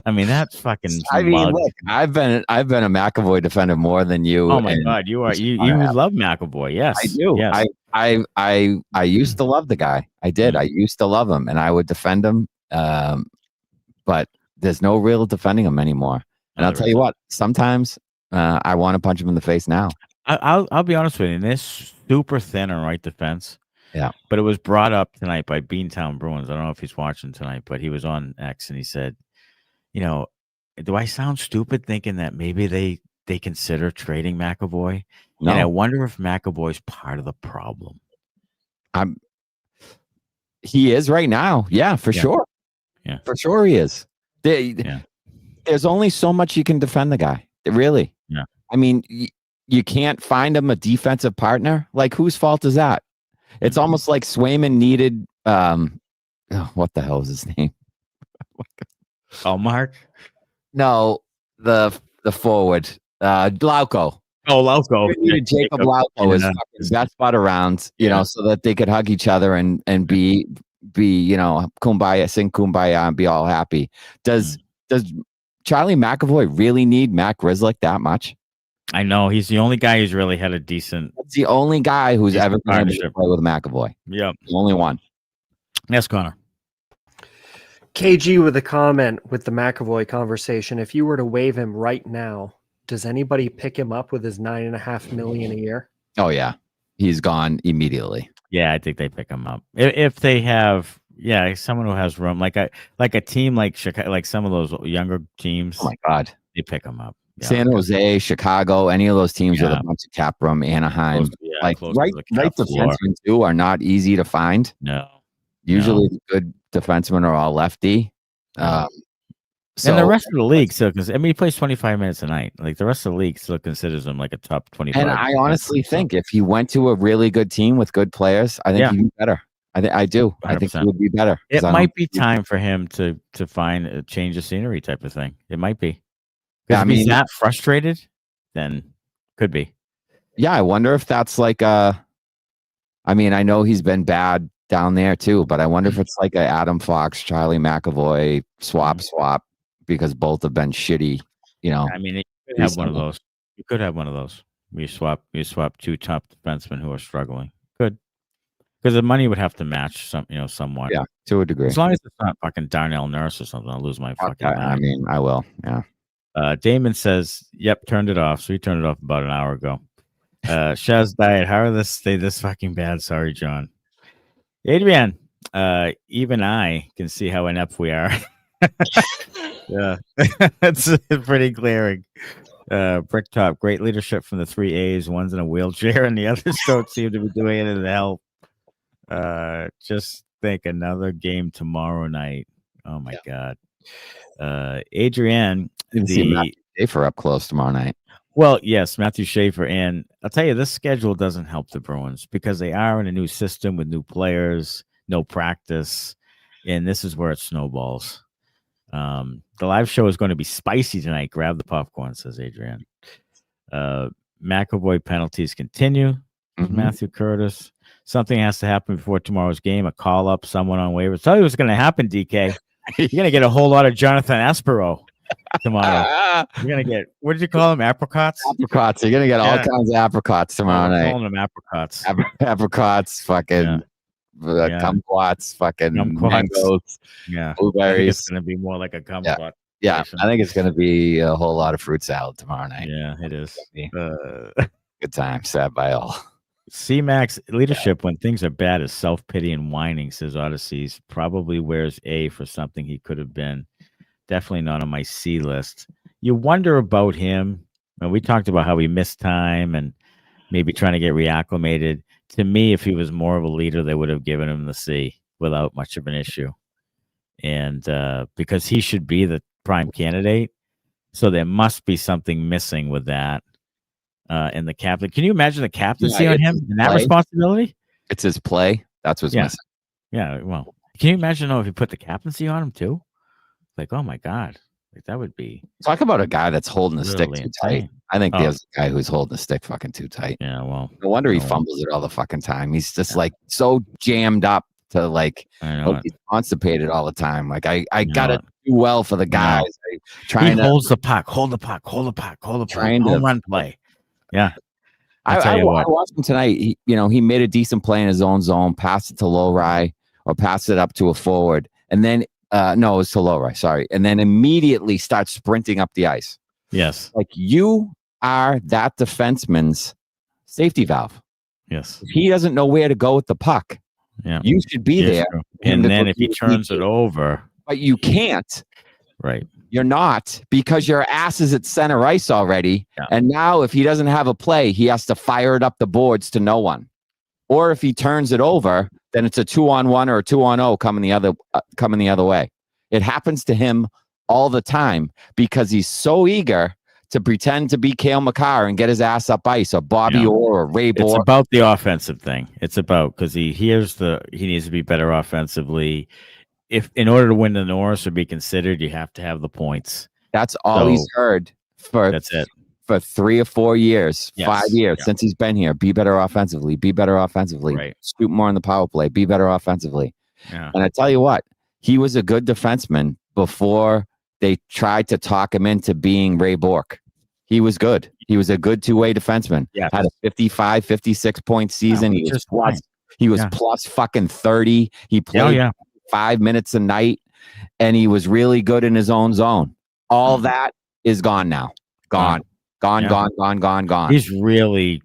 S1: I mean, that's fucking.
S2: I mean, look, I've been a McAvoy defender more than you.
S1: Oh my God, you love McAvoy. Yes,
S2: I do. Yes. I used to love the guy. I did. I used to love him, and I would defend him. But there's no real defending him anymore. And I'll tell you what. Sometimes I want to punch him in the face now.
S1: I'll be honest with you. This super thin on right defense.
S2: Yeah.
S1: But it was brought up tonight by Beantown Bruins. I don't know if he's watching tonight, but he was on X and he said, you know, do I sound stupid thinking that maybe they consider trading McAvoy? No. And I wonder if McAvoy's part of the problem.
S2: He is right now. Yeah, for sure.
S1: Yeah.
S2: For sure he is. There's only so much you can defend the guy. Really.
S1: Yeah.
S2: I mean, you can't find him a defensive partner. Like, whose fault is that? It's almost like Swayman needed what the hell is his name?
S1: Mark?
S2: No, the forward. Lauko.
S1: Oh, Lauko.
S2: Jacob Lauko is fucking best butt around, you know, so that they could hug each other and be kumbaya, sing kumbaya and be all happy. Does Charlie McAvoy really need Mac Grzelcyk that much?
S1: I know. He's the only guy who's really had a decent.
S2: That's the only guy who's ever been able to play with McAvoy.
S1: Yep.
S2: The only one.
S1: Yes, Connor.
S3: KG with a comment with the McAvoy conversation. If you were to waive him right now, does anybody pick him up with his $9.5 million a year?
S2: Oh yeah, he's gone immediately.
S1: Yeah, I think they pick him up if they have. Yeah, someone who has room, like a team like Chicago, like some of those younger teams.
S2: Oh my God,
S1: they pick him up.
S2: San Jose, Chicago, any of those teams with a bunch of cap room, Anaheim, right defensemen too are not easy to find.
S1: No.
S2: Usually the good defensemen are all lefty.
S1: And the rest of the league, because he plays 25 minutes a night. Like the rest of the league still considers him like a top 25.
S2: And I honestly think if he went to a really good team with good players, I think he'd be better. I do. 100%. I think he would be better.
S1: It might be time for him to find a change of scenery type of thing. It might be. If he's that frustrated, then could be.
S2: Yeah, I wonder if that's like I know he's been bad down there too, but I wonder if it's like a Adam Fox, Charlie McAvoy swap, because both have been shitty, you could have one of those. You could have one of those. You swap two top defensemen who are struggling. Good. Because the money would have to match somewhat. Yeah, to a degree. As long as it's not fucking Darnell Nurse or something, I'll lose my fucking mind. I will. Yeah. Damon says, "Yep, turned it off." So he turned it off about an hour ago. Shaz diet. How are this stay this fucking bad? Sorry, John. Adrian, even I can see how inept we are. Yeah, that's pretty glaring. Bricktop, great leadership from the 3 A's. One's in a wheelchair, and the others don't seem to be doing anything to help. Just think another game tomorrow night. Oh my God. Adrienne, Matthew Schaefer up close tomorrow night. Well, yes, Matthew Schaefer, and I'll tell you, this schedule doesn't help the Bruins because they are in a new system with new players, no practice, and this is where it snowballs. The live show is going to be spicy tonight. Grab the popcorn, says Adrienne. McAvoy penalties continue. Matthew Curtis. Something has to happen before tomorrow's game. A call up, someone on waivers. Tell you what's going to happen, DK. You're going to get a whole lot of Jonathan Aspero tomorrow. You're going to get, what did you call them? Apricots? Apricots. You're going to get all kinds of apricots tomorrow night. I'm calling them apricots. Apricots, fucking kumquats, fucking mangoes, blueberries. It's going to be more like a kumquat. Yeah, I think it's going to be a whole lot of fruit salad tomorrow night. Yeah, it is. Good time. Sad by all. C-Max leadership when things are bad is self-pity and whining, says Odysseys. Probably wears A for something he could have been. Definitely not on my C list. You wonder about him. And we talked about how he missed time and maybe trying to get reacclimated. To me, if he was more of a leader, they would have given him the C without much of an issue. And because he should be the prime candidate. So there must be something missing with that. And the captain. Can you imagine the captaincy on him and that responsibility? It's his play. That's what's missing. Yeah. Well, can you imagine if you put the captaincy on him too? Like, oh my God, like that would be. Talk about a guy that's holding the stick too tight. I think there's a guy who's holding the stick fucking too tight. Yeah. Well, no wonder he fumbles it all the fucking time. He's just like so jammed up to like. He's constipated all the time. Like I gotta do well for the guys. He holds the puck. Hold the puck. Trying to run play. Yeah, I watched him tonight. He made a decent play in his own zone, passed it to Lohrei or passed it up to a forward, and then it was to Lohrei. Sorry, and then immediately starts sprinting up the ice. Yes, like you are that defenseman's safety valve. Yes, if he doesn't know where to go with the puck, you should be there. And then if he turns it over, but you can't. Right. You're not, because your ass is at center ice already. Yeah. And now if he doesn't have a play, he has to fire it up the boards to no one. Or if he turns it over, then it's a 2-on-1 or a 2-on-0 coming the other way. It happens to him all the time because he's so eager to pretend to be Cale Makar and get his ass up ice, or Bobby Orr or Ray Bork. It's about the offensive thing. It's about, because he hears he needs to be better offensively. If in order to win the Norris or be considered, you have to have the points. That's all he's heard for 3 or 4 years, 5 years since he's been here. Be better offensively. Be better offensively. Right. Scoop more in the power play. Be better offensively. Yeah. And I tell you what, he was a good defenseman before they tried to talk him into being Ray Bork. He was good. He was a good two-way defenseman. Yeah. Had a 55, 56 point season. He was plus fucking 30. He played 5 minutes a night, and he was really good in his own zone. All that is gone now. Gone. He's really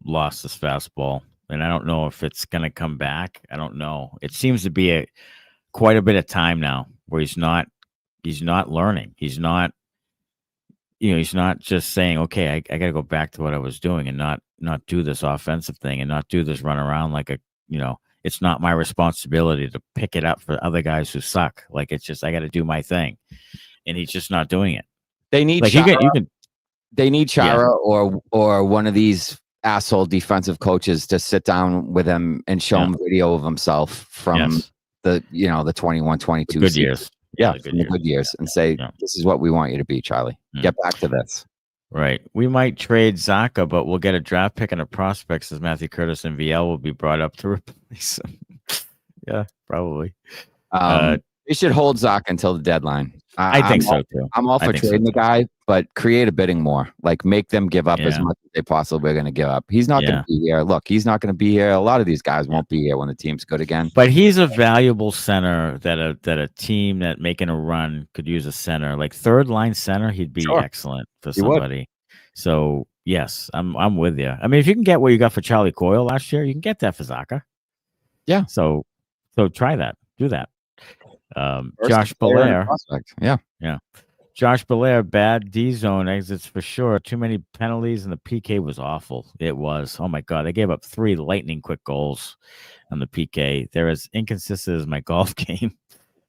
S2: lost his fastball, and I don't know if it's going to come back. I don't know. It seems to be quite a bit of time now where he's not learning. He's not
S1: he's not just saying, okay, I got to go back to what I was doing and not do this offensive thing and not do this run around like it's not my responsibility to pick it up for other guys who suck. Like, it's just, I got to do my thing. And he's just not doing it.
S2: They need
S1: like
S2: Chara.
S1: you can
S2: They need Chara or one of these asshole defensive coaches to sit down with him and show him video of himself from the 21-22
S1: good years.
S2: Yeah, good years, and say, this is what we want you to be, Charlie. Get back to this.
S1: Right. We might trade Zacha, but we'll get a draft pick and a prospect, says Matthew Curtis, and VL will be brought up to replace him. Yeah, probably.
S2: They should hold Zacha until the deadline.
S1: I think so too.
S2: I'm all for trading the guy, but create a bidding war. Like, make them give up as much as they possibly are going to give up. He's not going to be here. Look, he's not going to be here. A lot of these guys won't be here when the team's good again.
S1: But he's a valuable center that a team that making a run could use a center. Like, third line center, he'd be excellent for somebody. So yes, I'm with you. I mean, if you can get what you got for Charlie Coyle last year, you can get that for Zacha. Yeah. So try that. Do that. Josh Belair. Yeah. Josh Belair, bad D zone exits for sure. Too many penalties, and the Peeke was awful. It was. Oh my God. They gave up 3 lightning quick goals on the Peeke. They're as inconsistent as my golf game,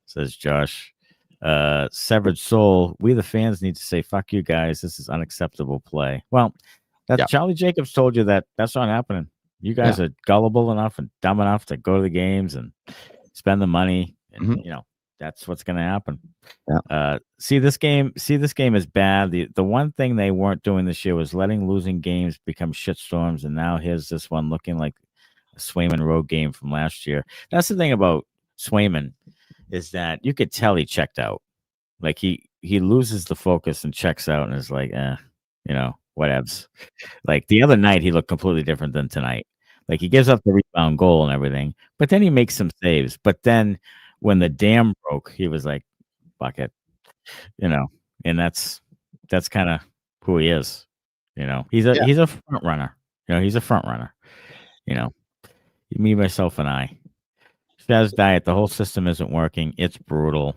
S1: says Josh. Severed soul. We the fans need to say, fuck you guys. This is unacceptable play. Well, Charlie Jacobs told you that's not happening. You guys are gullible enough and dumb enough to go to the games and spend the money. And that's what's going to happen. See this game is bad. The one thing they weren't doing this year was letting losing games become shitstorms, and now here's this one looking like a Swayman road game from last year. That's the thing about Swayman, is that you could tell he checked out. Like, he loses the focus and checks out and is like, whatevs. Like, the other night he looked completely different than tonight. Like, he gives up the rebound goal and everything, but then he makes some saves. But then when the dam broke, he was like, fuck it, and that's kind of who he is. He's a front runner. He's a front runner. Me, myself, and I. Shaz diet, the whole system isn't working. It's brutal.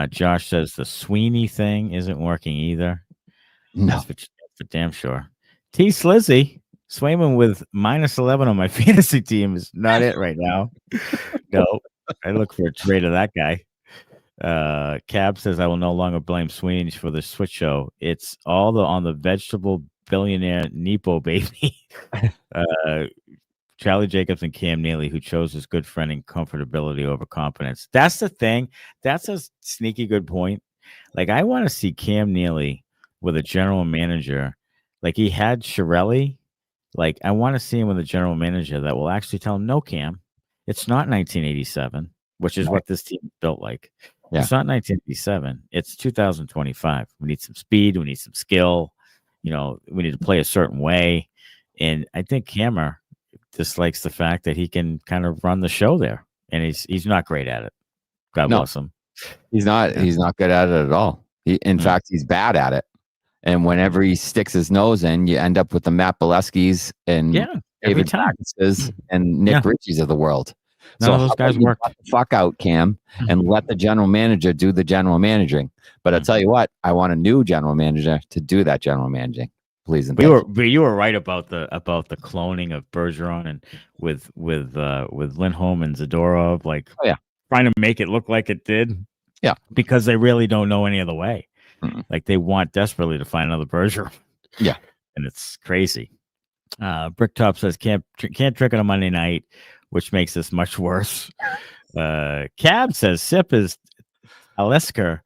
S1: Josh says the Sweeney thing isn't working either.
S2: No,
S1: that's for damn sure. T Slizzy, Swayman with -11 on my fantasy team is not it right now. No. I look for a trade of that guy. Cab says, I will no longer blame Sweeney for the switch show. It's all on the vegetable billionaire Nepo baby. Charlie Jacobs and Cam Neely, who chose his good friend and comfortability over competence. That's the thing. That's a sneaky good point. Like, I want to see Cam Neely with a general manager. Like, he had Chiarelli. Like, I want to see him with a general manager that will actually tell him, no, Cam, it's not 1987, which is what this team is built like. Yeah. It's not 1987. It's 2025. We need some speed. We need some skill. We need to play a certain way. And I think Hammer dislikes the fact that he can kind of run the show there. And he's not great at it. God bless him.
S2: He's not. Yeah. He's not good at it at all. In fact, he's bad at it. And whenever he sticks his nose in, you end up with the Matt Boleskis and David Taxes and Nick Ritchies of the world.
S1: None of those guys work.
S2: The fuck out, Cam, and let the general manager do the general managing. But I'll tell you what, I want a new general manager to do that general managing. Please.
S1: But you were right about the cloning of Bergeron and with Lindholm and Zadorov, like trying to make it look like it did.
S2: Yeah,
S1: because they really don't know any other way. Mm-hmm. Like, they want desperately to find another Bergeron.
S2: Yeah,
S1: and it's crazy. Bricktop says can't trick on a Monday night, which makes this much worse. Cab says sip is Alisker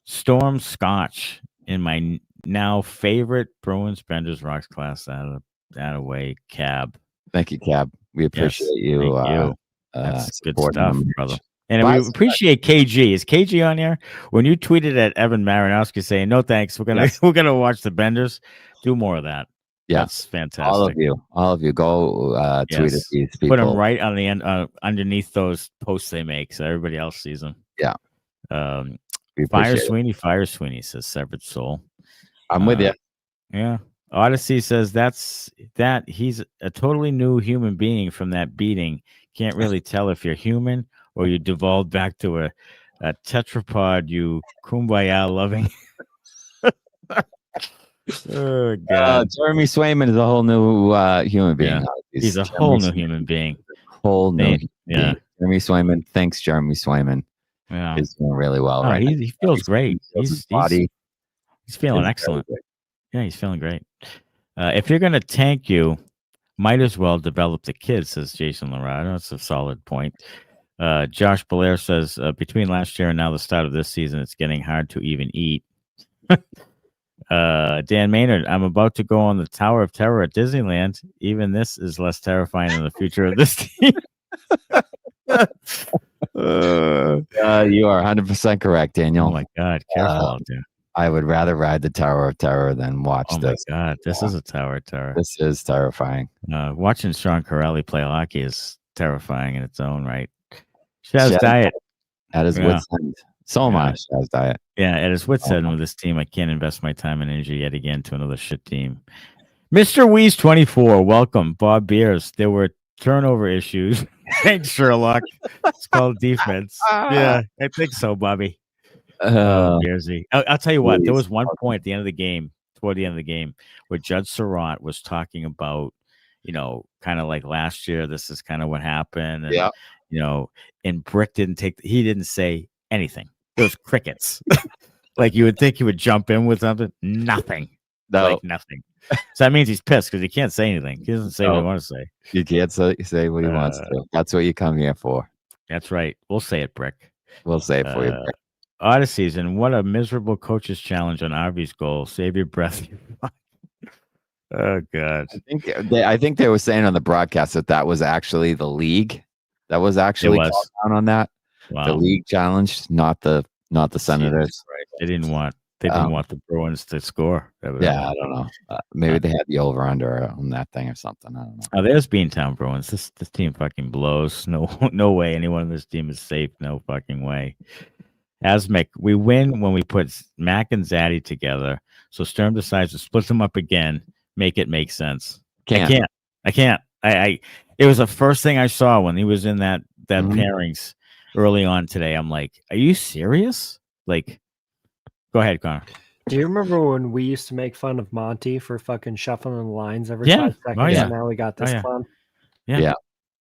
S1: Storm Scotch in my now favorite Bruins Benders Rocks class. That away, Cab.
S2: Thank you, Cab. We appreciate you.
S1: Thank you. That's good stuff, brother. And we appreciate KG. Is KG on here? When you tweeted at Evan Marinowski saying no thanks, we're gonna watch the Benders. Do more of that.
S2: Yeah,
S1: that's fantastic.
S2: All of you, go tweet at these people.
S1: Put them right on the end, underneath those posts they make, so everybody else sees them.
S2: Yeah.
S1: Fire Sweeney says severed soul.
S2: I'm with you.
S1: Yeah. Odyssey says that he's a totally new human being from that beating. Can't really tell if you're human or you devolved back to a tetrapod, you kumbaya loving. Oh God!
S2: Jeremy Swayman is a whole new human being.
S1: Yeah. He's a whole new human being.
S2: Whole new.
S1: Yeah.
S2: Jeremy Swayman. Thanks, Jeremy Swayman.
S1: Yeah.
S2: He's doing really well right now.
S1: He feels great. He's feeling excellent. Yeah, he's feeling great. If you're going to tank you, might as well develop the kids, says Jason Lorado. That's a solid point. Josh Belair says, between last year and now the start of this season, it's getting hard to even eat. Dan Maynard, I'm about to go on the Tower of Terror at Disneyland. Even this is less terrifying than the future of this team.
S2: You are 100% correct, Daniel.
S1: Oh my God, careful out there.
S2: I would rather ride the Tower of Terror than watch this.
S1: Oh my God, this is a Tower of Terror.
S2: This is terrifying.
S1: Watching Sean Corelli play hockey is terrifying in its own right. Shaz Diet.
S2: At his wit's end. So am I, Shaz Diet.
S1: Yeah, at his wit's end with this team, I can't invest my time and energy yet again to another shit team. Mr. Weeze 24, welcome. Bob Beers, there were turnover issues. Thanks, Sherlock. It's called defense. Yeah, I think so, Bobby. Beersy. I'll tell you what, there was one point at the end of the game, toward the end of the game, where Judge Surratt was talking about, kind of like last year, this is kind of what happened. And, and Brick he didn't say anything. It was crickets. Like you would think he would jump in with something. Nothing.
S2: No.
S1: Like nothing. So that means he's pissed because he can't say anything. He doesn't say what he wants to say.
S2: You can't say what he wants to. That's what you come here for. That's
S1: right. We'll say it, Brick.
S2: We'll say it for you, Brick.
S1: Odysseys, and what a miserable coach's challenge on RV's goal. Save your breath. Oh, God.
S2: I think they were saying on the broadcast that was actually the league that was actually called down on that. Wow. The league challenged, not the Senators.
S1: Right. They didn't want the Bruins to score.
S2: Yeah, I don't know. Maybe they had the over under on that thing or something. I don't know.
S1: Oh, there's Beantown Bruins. This team fucking blows. No way anyone on this team is safe. No fucking way. Asmic, we win when we put Mac and Zaddy together. So Sturm decides to split them up again. Make it make sense. I can't. It was the first thing I saw when he was in that pairings early on today. I'm like, are you serious? Like, go ahead, Connor.
S3: Do you remember when we used to make fun of Monty for fucking shuffling the lines every 5 seconds? Oh, yeah. And now we got this clown.
S1: Yeah.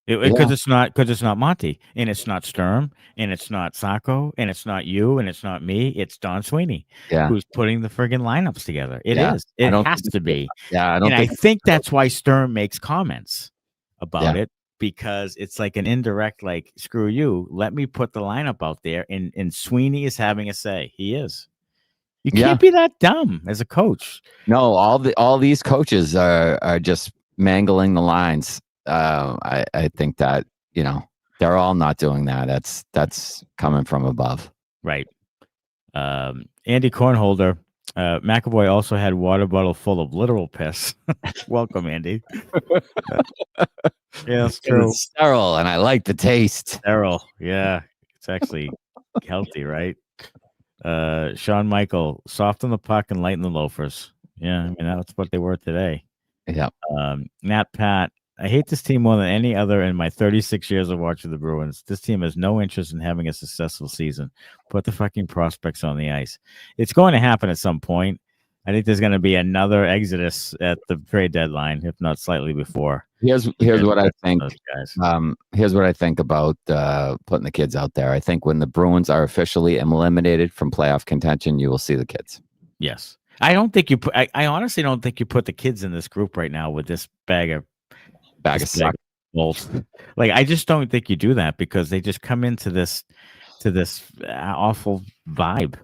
S1: Because it's not Monty, and it's not Sturm, and it's not Sacco, and it's not you, and it's not me. It's Don Sweeney, who's putting the friggin' lineups together. It is. It has to be.
S2: Yeah,
S1: I think that's why Sturm makes comments about it, because it's like an indirect, like, screw you. Let me put the lineup out there, and Sweeney is having a say. He is. You can't be that dumb as a coach.
S2: No, all these coaches are just mangling the lines. I think that they're all not doing that. That's coming from above,
S1: right? Andy Cornholder, McAvoy also had water bottle full of literal piss. Welcome, Andy. Yeah, it's true.
S2: It's sterile, and I like the taste.
S1: Sterile, yeah, it's actually healthy, right? Sean Michael, soften the puck and lighten the loafers. Yeah, I mean that's what they were today.
S2: Yeah.
S1: Nat Pat. I hate this team more than any other in my 36 years of watching the Bruins. This team has no interest in having a successful season. Put the fucking prospects on the ice. It's going to happen at some point. I think there's going to be another exodus at the trade deadline, if not slightly before.
S2: Here's what I think. Here's what I think about putting the kids out there. I think when the Bruins are officially eliminated from playoff contention, you will see the kids.
S1: Yes. I don't think you put. I honestly don't think you put the kids in this group right now with this bag of bolts. Like, I just don't think you do that because they just come into this awful vibe.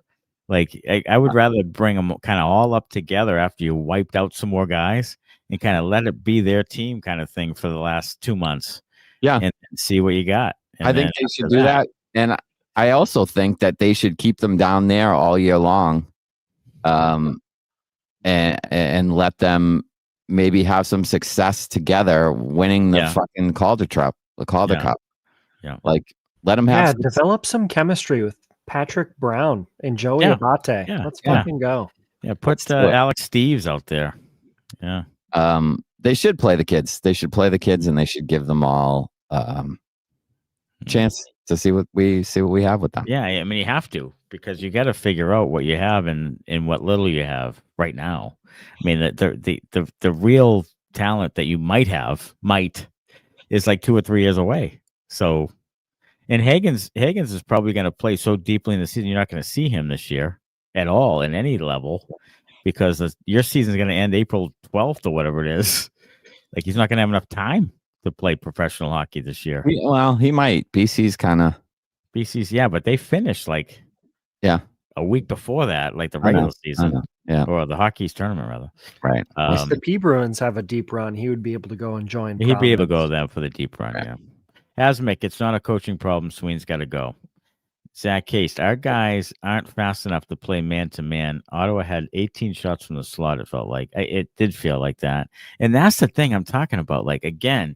S1: Like, I would rather bring them kind of all up together after you wiped out some more guys and kind of let it be their team kind of thing for the last 2 months.
S2: Yeah,
S1: and see what you got. And
S2: I think they should do that, and I also think that they should keep them down there all year long, and let them maybe have some success together winning the fucking Calder Cup. Yeah. Like, let them have
S3: develop some chemistry with Patrick Brown and Joey Abate.
S1: Yeah.
S3: Let's fucking go.
S1: Yeah, put Alex Steves out there. Yeah.
S2: They should play the kids. They should play the kids, and they should give them all chance to see what we have with them.
S1: Yeah, I mean, you have to, because you got to figure out what you have and what little you have right now. I mean, the real talent that you might have is like 2 or 3 years away. So, and Hagens is probably going to play so deeply in the season, you're not going to see him this year at all in any level, because your season is going to end April 12th or whatever it is. Like, he's not going to have enough time to play professional hockey this year.
S2: Well, he might. BC's,
S1: yeah, but they finished like a week before that, like the regular season, or the hockey's tournament rather.
S2: Right.
S3: If the P Bruins have a deep run, he would be able to go and join.
S1: He'd be able to go there for the deep run. Right. Yeah. Asmick, it's not a coaching problem. Sweeney's got to go. Zach Case, our guys aren't fast enough to play man to man. Ottawa had 18 shots from the slot. It felt like it did feel like that, and that's the thing I'm talking about. Like, again,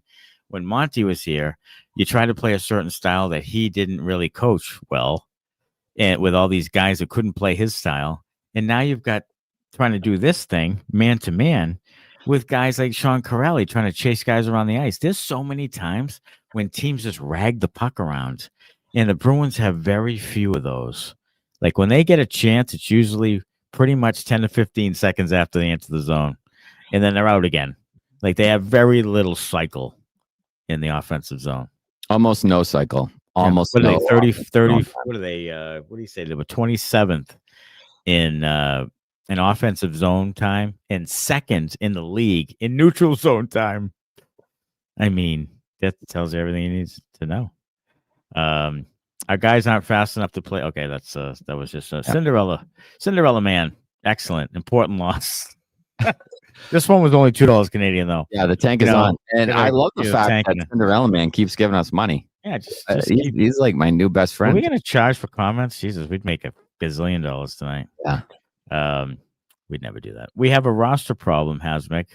S1: when Monty was here, you try to play a certain style that he didn't really coach well, and with all these guys who couldn't play his style, and now you've got trying to do this thing man to man with guys like Sean Corelli trying to chase guys around the ice. There's so many times when teams just rag the puck around, and the Bruins have very few of those. Like, when they get a chance, it's usually pretty much 10 to 15 seconds after they enter the zone, and then they're out again. Like, they have very little cycle in the offensive zone.
S2: Almost no cycle. Almost
S1: what are
S2: no.
S1: They 30 what are they? What do you say? They were 27th in offensive zone time and second in the league in neutral zone time. I mean, that tells you everything you need to know. Our guys aren't fast enough to play. Okay, that was just a Cinderella man. Excellent, important loss. This one was only $2 Canadian, though.
S2: Yeah, the tank is on, and I love the fact that Cinderella man keeps giving us money.
S1: Yeah,
S2: he's like my new best friend.
S1: Are we going to charge for comments? Jesus, we'd make $1 gazillion tonight.
S2: Yeah.
S1: We'd never do that. We have a roster problem, Hasmick,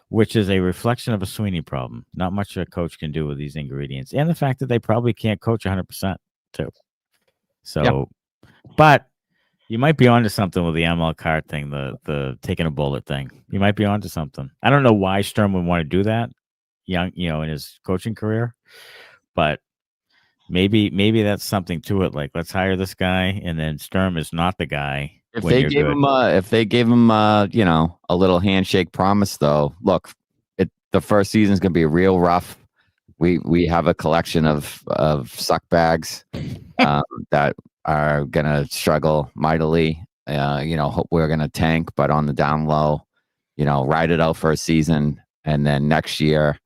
S1: which is a reflection of a Sweeney problem. Not much a coach can do with these ingredients, and the fact that they probably can't coach 100% too. So, but you might be onto something with the ML card thing, the taking a bullet thing. You might be onto something. I don't know why Sturm would want to do that, in his coaching career, but maybe that's something to it. Like, let's hire this guy, and then Sturm is not the guy.
S2: If they gave him, a little handshake promise, though, look, the first season is going to be real rough. We have a collection of suck bags that are going to struggle mightily. Hope we're going to tank, but on the down low, ride it out for a season, and then next year,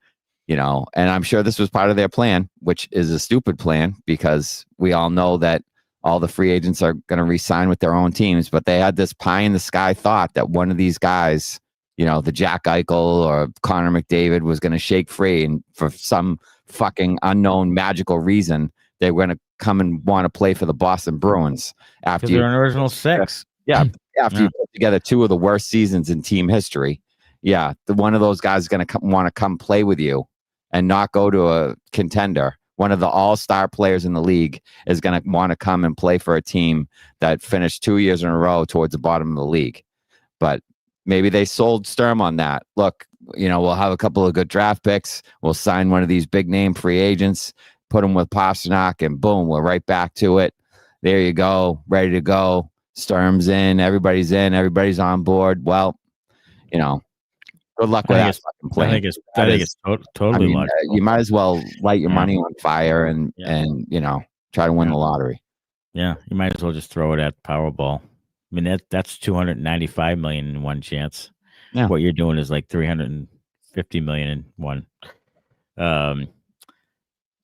S2: and I'm sure this was part of their plan, which is a stupid plan, because we all know that all the free agents are going to re-sign with their own teams, but they had this pie in the sky thought that one of these guys, the Jack Eichel or Connor McDavid, was going to shake free, and for some fucking unknown magical reason, they were going to come and want to play for the Boston Bruins after
S1: they're an original 6.
S2: Yeah, after you put together 2 of the worst seasons in team history. Yeah, one of those guys is going to want to come play with you and not go to a contender. One of the all-star players in the league is going to want to come and play for a team that finished 2 years in a row towards the bottom of the league. But maybe they sold Sturm on that. Look, we'll have a couple of good draft picks. We'll sign one of these big-name free agents, put them with Pastrnak, and boom, we're right back to it. There you go, ready to go. Sturm's in, everybody's on board. Well, good luck with that fucking plan.
S1: I think it's totally logical.
S2: You might as well light your money on fire and try to win the lottery.
S1: Yeah, you might as well just throw it at Powerball. I mean, that's $295 million in one chance. Yeah. What you're doing is like $350 million in one.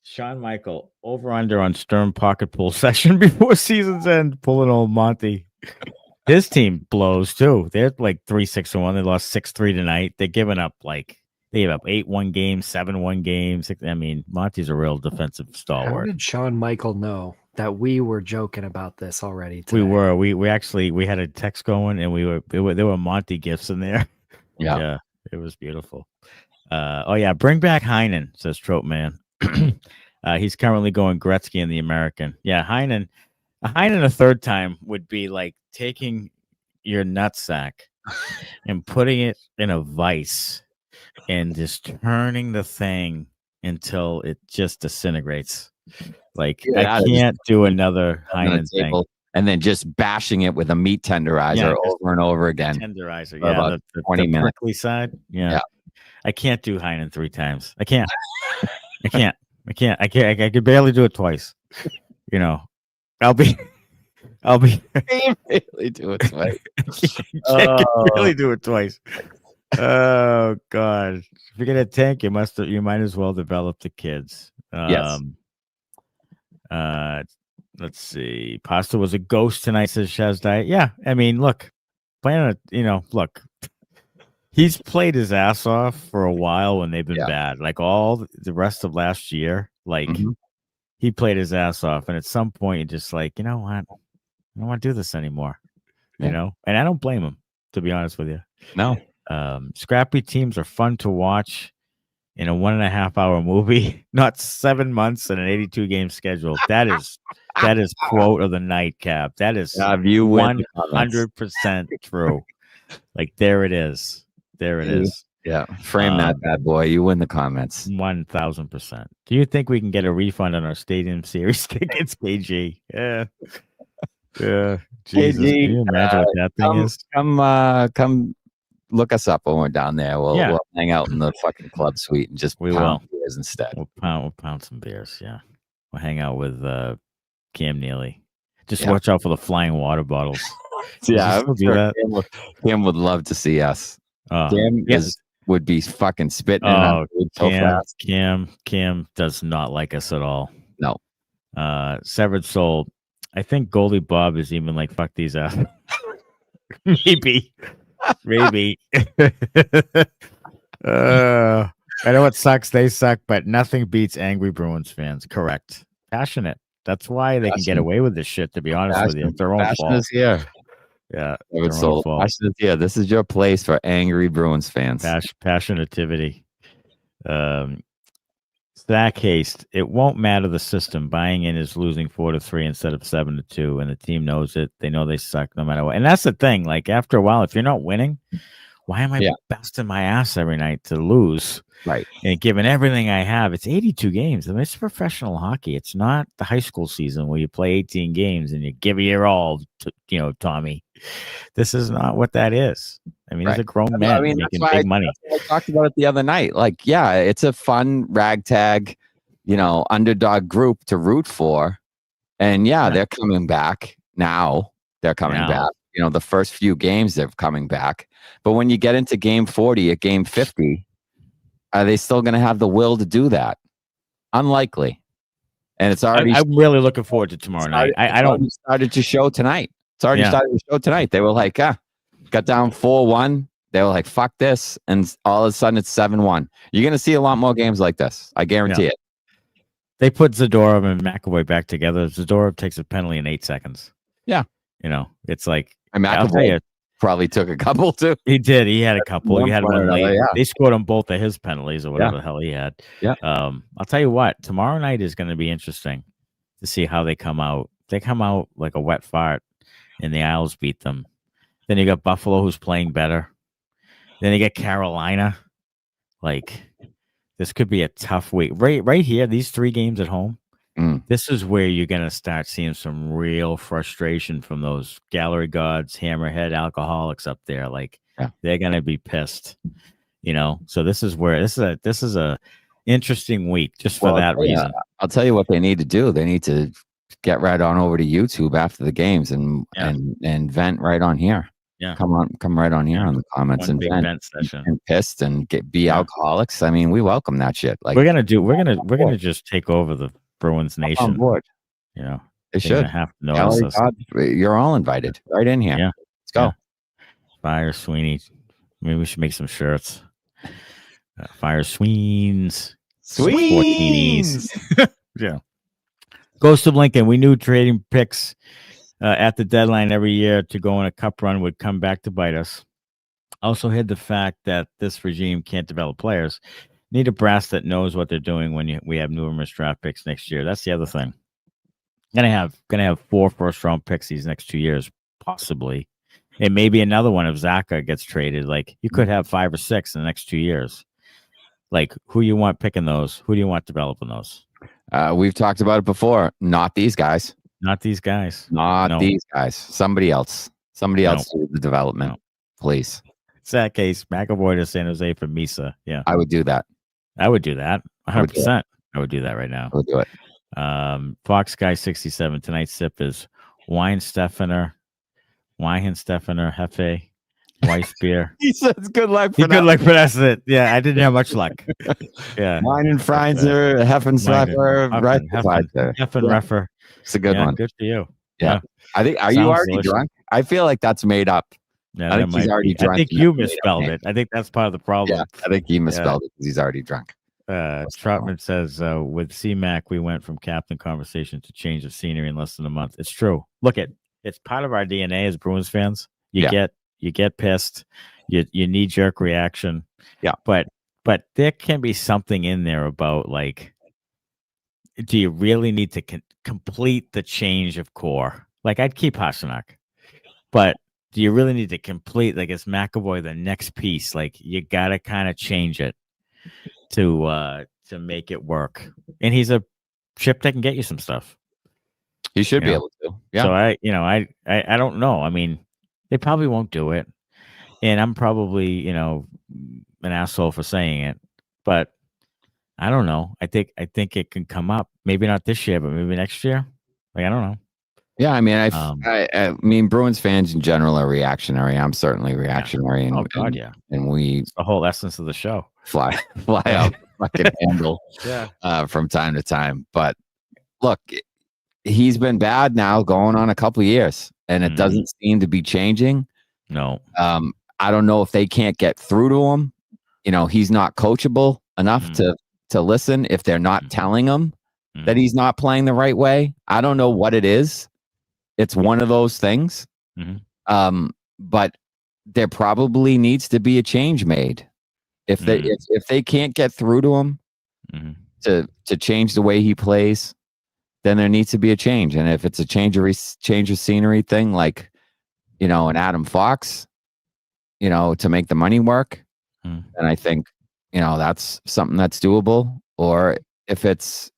S1: Sean Michael, over under on Sturm pocket pool session before season's end, pulling old Monty. His team blows too. They're like 3-6-1. They lost 6-3 tonight. They're giving up they gave up 8-1 games, 7-1 games. I mean, Monty's a real defensive stalwart.
S3: How did Sean Michael know that we were joking about this already today?
S1: We were. We actually had a text going, and there were Monty gifts in there.
S2: Yeah,
S1: it was beautiful. Bring back Heinen, says Trope Man. He's currently going Gretzky in the American. Yeah, Heinen a third time would be like taking your nutsack and putting it in a vise and just turning the thing until it just disintegrates. Like, I can't do another Heinen thing.
S2: And then just bashing it with a meat tenderizer over and over again.
S1: Tenderizer, yeah. The 20 minutes. Prickly side, yeah. I can't do Heinen 3 times. I can't. I could barely do it twice. You know, I'll be.
S2: Can you really do it twice?
S1: I can really do it twice. Oh God! If you're gonna tank, you might as well develop the kids.
S2: Yes.
S1: Let's see. Pasta was a ghost tonight, says Shaz Diet. Yeah, I mean, look, he's played his ass off for a while when they've been bad. Like all the rest of last year, he played his ass off, and at some point, you're just like, you know what? I don't want to do this anymore. You know, and I don't blame him, to be honest with you.
S2: No.
S1: Scrappy teams are fun to watch in a 1.5 hour movie, not 7 months and an 82 game schedule. That is quote of the night, Cap. That is 100% true. Like there it is.
S2: Yeah, frame that bad boy. You win the comments.
S1: 1,000%. Do you think we can get a refund on our Stadium Series tickets, KG? Yeah. Yeah. Jesus,
S2: KG,
S1: can you imagine what that thing is?
S2: Come look us up when we're down there. We'll hang out in the fucking club suite and just pound beers instead.
S1: We'll pound some beers. Yeah, we'll hang out with Cam Neely. Just watch out for the flying water bottles.
S2: Yeah, Cam would love to see us. Cam would be fucking spitting.
S1: Cam does not like us at all.
S2: No.
S1: Severed Soul. I think Goalie Bob is even like, fuck these up. Maybe. I know it sucks. They suck, but nothing beats angry Bruins fans. Correct. Passionate. That's why they can get away with this shit, to be honest with you. It's their own fault.
S2: Is here.
S1: Yeah.
S2: Passion is here. This is your place for angry Bruins fans.
S1: Passionativity. Stack haste. It won't matter the system. Buying in is losing 4-3 instead of 7-2, and the team knows it. They know they suck no matter what. And that's the thing. Like after a while, if you're not winning, why am I busting my ass every night to lose?
S2: Right.
S1: And giving everything I have. It's 82 games. I mean, it's professional hockey. It's not the high school season where you play 18 games and you give it your all, Tommy. This is not what that is. I mean, he's a grown man making big money.
S2: I talked about it the other night. Like, it's a fun ragtag, underdog group to root for. And they're coming back now. They're coming back. The first few games they're coming back. But when you get into game 40 at game 50, are they still going to have the will to do that? Unlikely. And it's already.
S1: I'm really looking forward to tomorrow night. I don't.
S2: Started to show tonight. It's already started to show tonight. They were like, got down 4-1. They were like, fuck this. And all of a sudden it's 7-1. You're going to see a lot more games like this. I guarantee it.
S1: They put Zadorov and McAvoy back together. Zadorov takes a penalty in 8 seconds.
S2: Yeah.
S1: It's like.
S2: And McAvoy probably took a couple too.
S1: He did. He had a couple. He had one late. They scored on both of his penalties or whatever the hell he had.
S2: Yeah.
S1: I'll tell you what. Tomorrow night is going to be interesting to see how they come out. They come out like a wet fart, and the Isles beat them. Then you got Buffalo, who's playing better. Then you get Carolina. Like, this could be a tough week. Right here, these 3 games at home. This is where you're going to start seeing some real frustration from those gallery gods, hammerhead alcoholics up there. Like, they're going to be pissed, So this is where this is a interesting week just for that reason.
S2: I'll tell you what they need to do. They need to get right on over to YouTube after the games and vent right on here.
S1: Yeah,
S2: come right on here on the comments and vent
S1: session
S2: and pissed and be alcoholics. I mean, we welcome that shit. Like
S1: we're gonna just take over the Bruins Nation.
S2: On board. They should
S1: have to notice us.
S2: You're all invited right in here.
S1: Yeah,
S2: let's go.
S1: Fire Sweeney. Maybe we should make some shirts. Fire Sweens. Yeah. Ghost of Lincoln. We knew trading picks at the deadline every year to go on a cup run would come back to bite us. Also hid the fact that this regime can't develop players. Need a brass that knows what they're doing when we have numerous draft picks next year. That's the other thing. Gonna have 4 first-round picks these next 2 years, possibly. And maybe another one if Zacha gets traded. Like, you could have 5 or 6 in the next 2 years. Like, who you want picking those? Who do you want developing those?
S2: We've talked about it before. Not these guys.
S1: Not these guys.
S2: Not these guys. Somebody else. Somebody else do the development, please.
S1: It's that case. McAvoy to San Jose for Misa. Yeah,
S2: I would do that.
S1: I would do that. 100%. I would do that right now.
S2: I would do it.
S1: Fox Guy 67. Tonight's sip is Weinstephaner, Hefe, Weiss beer.
S2: He says good luck.
S1: Good luck for that. Yeah, I didn't have much luck. Yeah,
S2: Wine and Freinzer, Heffenslapper, right?
S1: Heffenreffer.
S2: It's a good one.
S1: Good for you.
S2: Yeah. I think. Are you already drunk? I feel like that's made up.
S1: Yeah,
S2: I think he's already drunk.
S1: I think you misspelled it. I think that's part of the problem.
S2: Yeah, I think he misspelled it because he's already drunk.
S1: Troutman says, with C-Mac, we went from captain conversation to change of scenery in less than a month. It's true. Look, it's part of our DNA as Bruins fans. You get pissed. You knee-jerk reaction.
S2: Yeah.
S1: But there can be something in there about, like, do you really need to complete the change of core? Like, I'd keep Pastrnak. But do you really need to complete, like, is McAvoy the next piece? Like, you got to kind of change it to make it work. And he's a chip that can get you some stuff.
S2: He should be able to. Yeah.
S1: So I don't know. I mean, they probably won't do it. And I'm probably, an asshole for saying it, but I don't know. I think it can come up. Maybe not this year, but maybe next year. Like, I don't know.
S2: Yeah, I mean, I mean, Bruins fans in general are reactionary. I'm certainly reactionary.
S1: Yeah. God, yeah.
S2: And it's
S1: the whole essence of the show.
S2: Fly out fucking handle from time to time. But look, he's been bad now going on a couple of years, and it doesn't seem to be changing.
S1: No.
S2: I don't know if they can't get through to him. He's not coachable enough to listen if they're not telling him that he's not playing the right way. I don't know what it is. It's one of those things. But there probably needs to be a change made. If they can't get through to him to change the way he plays, then there needs to be a change. And if it's a change of scenery thing, like, an Adam Fox, to make the money work, then I think, that's something that's doable. Or if it's,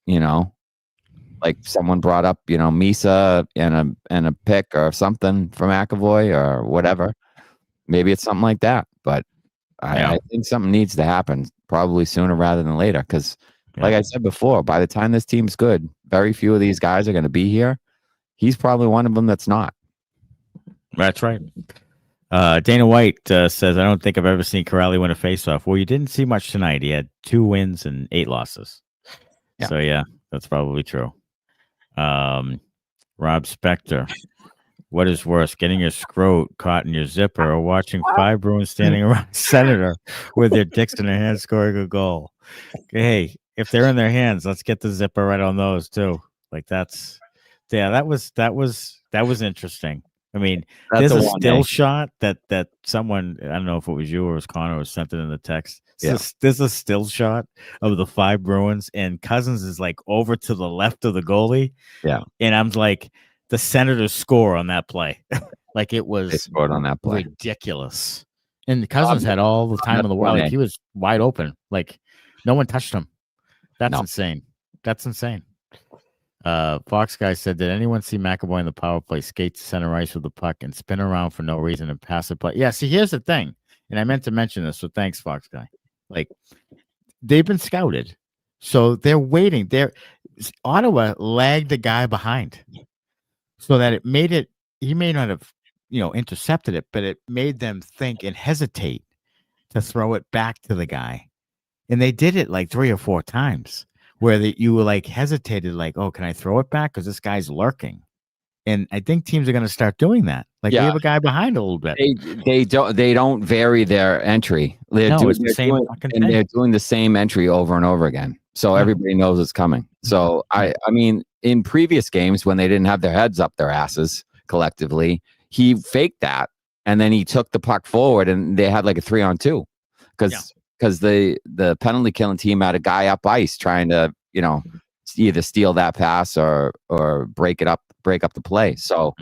S2: like someone brought up, Misa and a pick or something from McAvoy or whatever, maybe it's something like that. But I think something needs to happen probably sooner rather than later. Because, like I said before, by the time this team's good, very few of these guys are going to be here. He's probably one of them that's not. That's
S1: right. Dana White says, I don't think I've ever seen Corrali win a faceoff. Well, you didn't see much tonight. He had 2 wins and 8 losses. Yeah. So, that's probably true. Rob Spector. What is worse, getting your scrote caught in your zipper or watching 5 Bruins standing around Senator with their dicks in their hands scoring a goal? Hey, if they're in their hands, let's get the zipper right on those too. Like that was interesting. I mean, there's a still shot that someone, I don't know if it was you or it was Connor, was sent it in the text. There's a still shot of the 5 Bruins, and Cousins is like over to the left of the goalie.
S2: Yeah.
S1: And I'm like, the Senators score on that play. Like, it was
S2: they scored on that play.
S1: Ridiculous. And Cousins had all the time in the world. Like, he was wide open. Like, no one touched him. That's insane. That's insane. Fox guy said, did anyone see McAvoy in the power play skate to center ice with the puck and spin around for no reason and pass the play? Yeah, see, here's the thing. And I meant to mention this, so thanks, Fox guy. Like, they've been scouted. So they're waiting. Ottawa lagged the guy behind. So that he may not have, intercepted it, but it made them think and hesitate to throw it back to the guy. And they did it like 3 or 4 times where you were like hesitated, like, oh, can I throw it back? Because this guy's lurking. And I think teams are going to start doing that. Like, we have a guy behind a little bit.
S2: They don't vary their entry. They're doing the same entry over and over again. So everybody knows it's coming. So I mean, in previous games when they didn't have their heads up their asses collectively, he faked that and then he took the puck forward and they had like a 3-on-2 because the penalty killing team had a guy up ice trying to either steal that pass or break up the play. So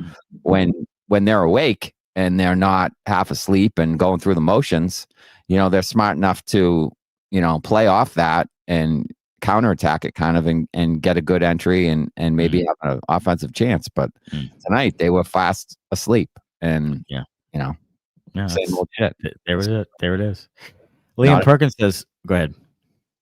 S2: when they're awake and they're not half asleep and going through the motions, they're smart enough to play off that and counterattack it kind of and get a good entry and maybe have an offensive chance. But tonight they were fast asleep, and same old shit.
S1: There it is. Liam Perkins says, "Go ahead."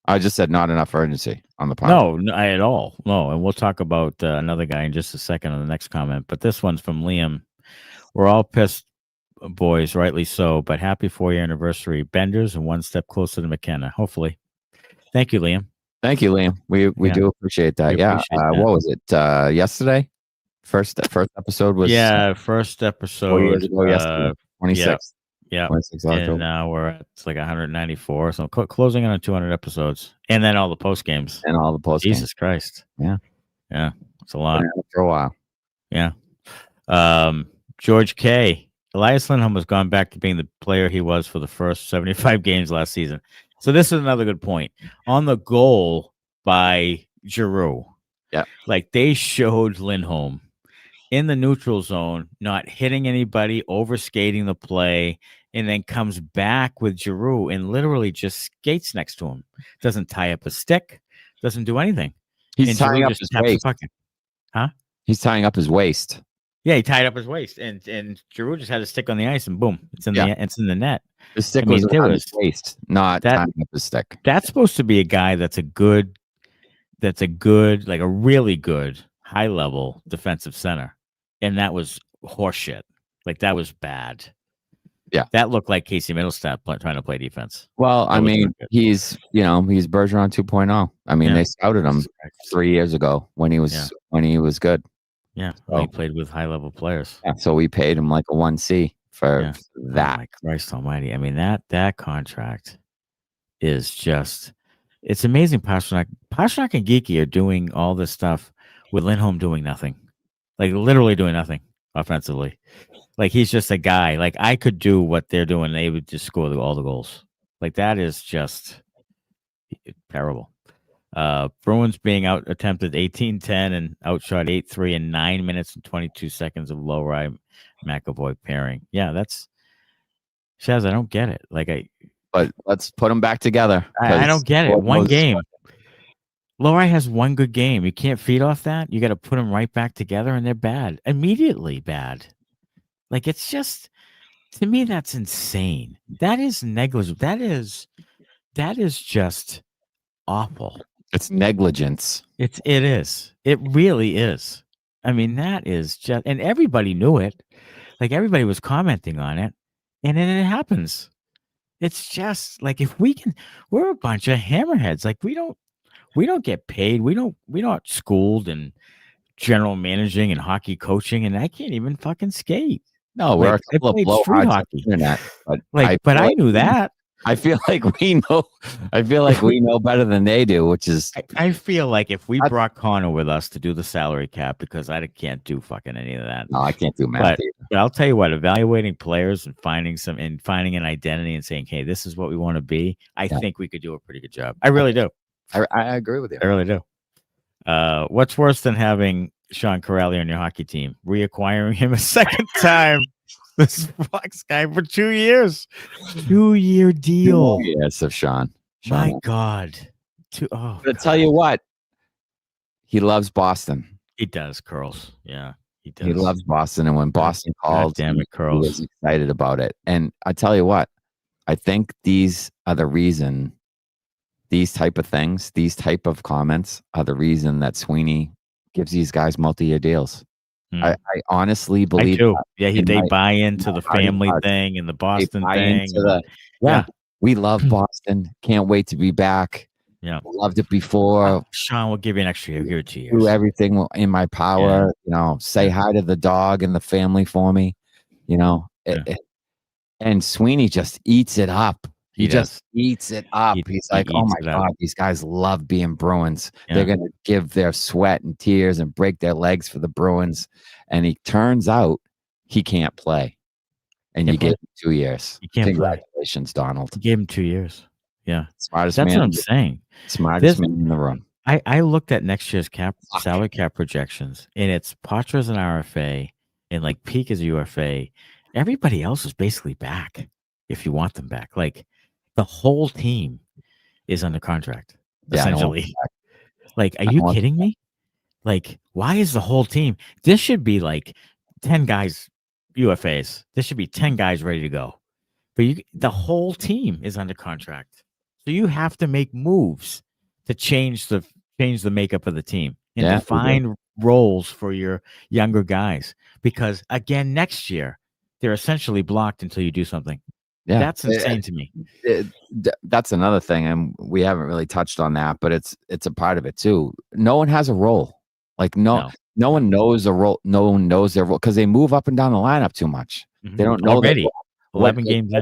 S2: I just said not enough urgency on the podcast.
S1: No, at all. No, and we'll talk about another guy in just a second on the next comment. But this one's from Liam. We're all pissed, boys, rightly so. But happy 4-year anniversary, Benders, and one step closer to McKenna. Hopefully. Thank you, Liam.
S2: Thank you, Liam. We do appreciate that. What was it? Yesterday? First episode was
S1: first episode
S2: 4 years ago yesterday. 26.
S1: Yeah.
S2: 26
S1: and now we're at like 194, so closing on 200 episodes, and then all the post games
S2: and all the post.
S1: Jesus Christ, yeah, it's a lot
S2: for a while.
S1: Yeah. George K. Elias Lindholm has gone back to being the player he was for the first 75 games last season. So this is another good point on the goal by Giroux.
S2: Yeah,
S1: like they showed Lindholm in the neutral zone, not hitting anybody, overskating the play, and then comes back with Giroux and literally just skates next to him. Doesn't tie up a stick, doesn't do anything.
S2: He's tying up his waist.
S1: Huh?
S2: He's tying up his waist.
S1: Yeah, he tied up his waist, and Giroux just had a stick on the ice, and boom, it's in the net.
S2: The stick was around his waist, not tying up his stick.
S1: That's supposed to be a guy that's a good, like a really good high level defensive center. And that was horseshit. Like, that was bad.
S2: Yeah.
S1: That looked like Casey Middlestat trying to play defense.
S2: Well, I mean, he's Bergeron 2.0. I mean, they scouted him 3 years ago when he was good.
S1: Yeah. So he played with high-level players.
S2: Yeah, so we paid him like a 1C for that.
S1: Oh, my Christ almighty. I mean, that contract is just – it's amazing. Pastrnak and Geekie are doing all this stuff with Lindholm doing nothing. Like, literally doing nothing offensively. Like, he's just a guy. Like, I could do what they're doing. They would just score all the goals. Like, that is just terrible. Bruins being out attempted 18-10 and outshot 8-3 in 9 minutes and 22 seconds of Lohrei McAvoy pairing. Yeah, that's Shaz. I don't get it.
S2: But let's put them back together.
S1: I don't get it. One game. Lohrei has one good game. You can't feed off that. You got to put them right back together, and they're bad. Immediately bad. Like, it's just, to me, that's insane. That is negligible. That is just awful.
S2: It's negligence.
S1: It is. It really is. I mean, that is just, and everybody knew it. Like, everybody was commenting on it, and then it happens. It's just like, we're a bunch of hammerheads. Like, we don't get paid. We're not schooled in general managing and hockey coaching, and I can't even fucking skate.
S2: No, we're a couple of blowhards on the internet.
S1: But I knew that.
S2: I feel like we know. I feel like we know better than they do, which is.
S1: I feel like if we brought Connor with us to do the salary cap, because I can't do fucking any of that.
S2: No, I can't do math.
S1: But I'll tell you what, evaluating players and finding an identity and saying, "Hey, this is what we want to be." I think we could do a pretty good job. I really do.
S2: I agree with you.
S1: I really do. What's worse than having Sean Corrali on your hockey team? Reacquiring him a second time. This Fox guy for 2 years. 2-year deal.
S2: Yes, of Sean.
S1: My God.
S2: But tell you what, he loves Boston.
S1: He does, Curls. Yeah, he does.
S2: He loves Boston, and when Boston called,
S1: damn it, Curls.
S2: He was excited about it. And I tell you what, I think these are the reason. These type of things, these type of comments are the reason that Sweeney gives these guys multi-year deals. I honestly believe.
S1: I do. They buy into the family thing and the Boston thing.
S2: We love Boston. Can't wait to be back.
S1: Yeah,
S2: loved it before.
S1: Sean will give you an extra year, 2 years.
S2: Do everything in my power. Say hi to the dog and the family for me. And Sweeney just eats it up. He just eats it up. He's like, oh my God, these guys love being Bruins. Yeah. They're going to give their sweat and tears and break their legs for the Bruins. And he turns out he can't play. And you gave him 2 years. Congratulations, Donald.
S1: You gave him 2 years. Yeah.
S2: Smartest
S1: That's
S2: man.
S1: what I'm saying.
S2: Smartest man in the room.
S1: I looked at next year's salary cap projections, and it's Poitras an RFA, and like Peeke is a UFA. Everybody else is basically back if you want them back. Like, the whole team is under contract, essentially. Like, are you kidding me? Like, why is the whole team? This should be like 10 guys, UFAs. This should be 10 guys ready to go. But the whole team is under contract. So you have to make moves to change the makeup of the team and define roles for your younger guys. Because again, next year, they're essentially blocked until you do something. Yeah, that's insane to me.
S2: That's another thing, and we haven't really touched on that, but it's a part of it too. No one has a role. Like no one knows a role. No one knows their role because they move up and down the lineup too much. Mm-hmm. They don't know
S1: already. 11 games.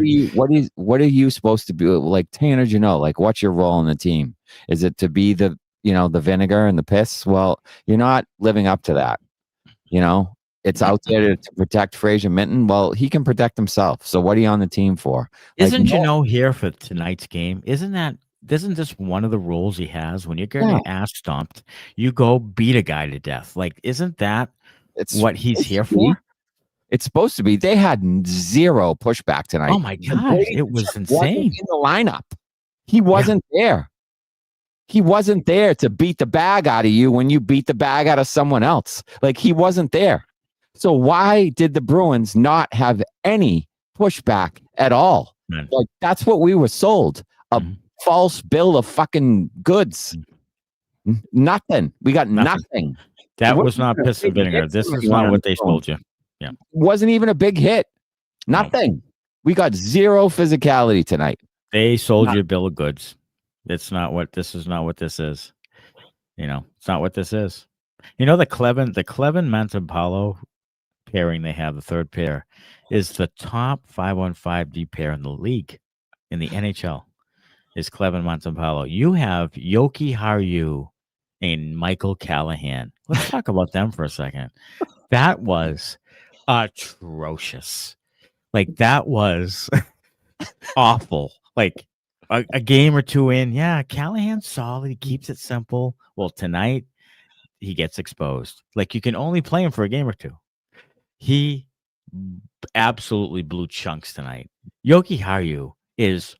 S2: What are you supposed to be like, Tanner? Like, what's your role in the team? Is it to be the vinegar and the piss? Well, you're not living up to that. It's out there to protect Fraser Minton. Well, he can protect himself. So what are you on the team for?
S1: Isn't here for tonight's game? Isn't this one of the roles he has? When you're getting ass stomped, you go beat a guy to death. Like, isn't that what he's here for?
S2: It's supposed to be. They had zero pushback tonight.
S1: Oh my God, it was insane.
S2: In the lineup, he wasn't there. He wasn't there to beat the bag out of you when you beat the bag out of someone else. Like, he wasn't there. So why did the Bruins not have any pushback at all? Man. Like, that's what we were sold. A false bill of fucking goods. Nothing. We got nothing.
S1: That was not piss and vinegar. This is not what they sold you. Yeah.
S2: Wasn't even a big hit. Nothing. No. We got zero physicality tonight.
S1: They sold you a bill of goods. This is not what this is. It's not what this is. The Clevin Montempalo pairing they have, the third pair, is the top 5-on-5 D pair in the league, in the NHL, is Clevin Montempalo. You have Yoki Haru and Michael Callahan. Let's talk about them for a second. That was atrocious. Like, that was awful. Like, a game or two in, Callahan's solid. He keeps it simple. Well, tonight, he gets exposed. Like, you can only play him for a game or two. He absolutely blew chunks tonight. Yoki Haru is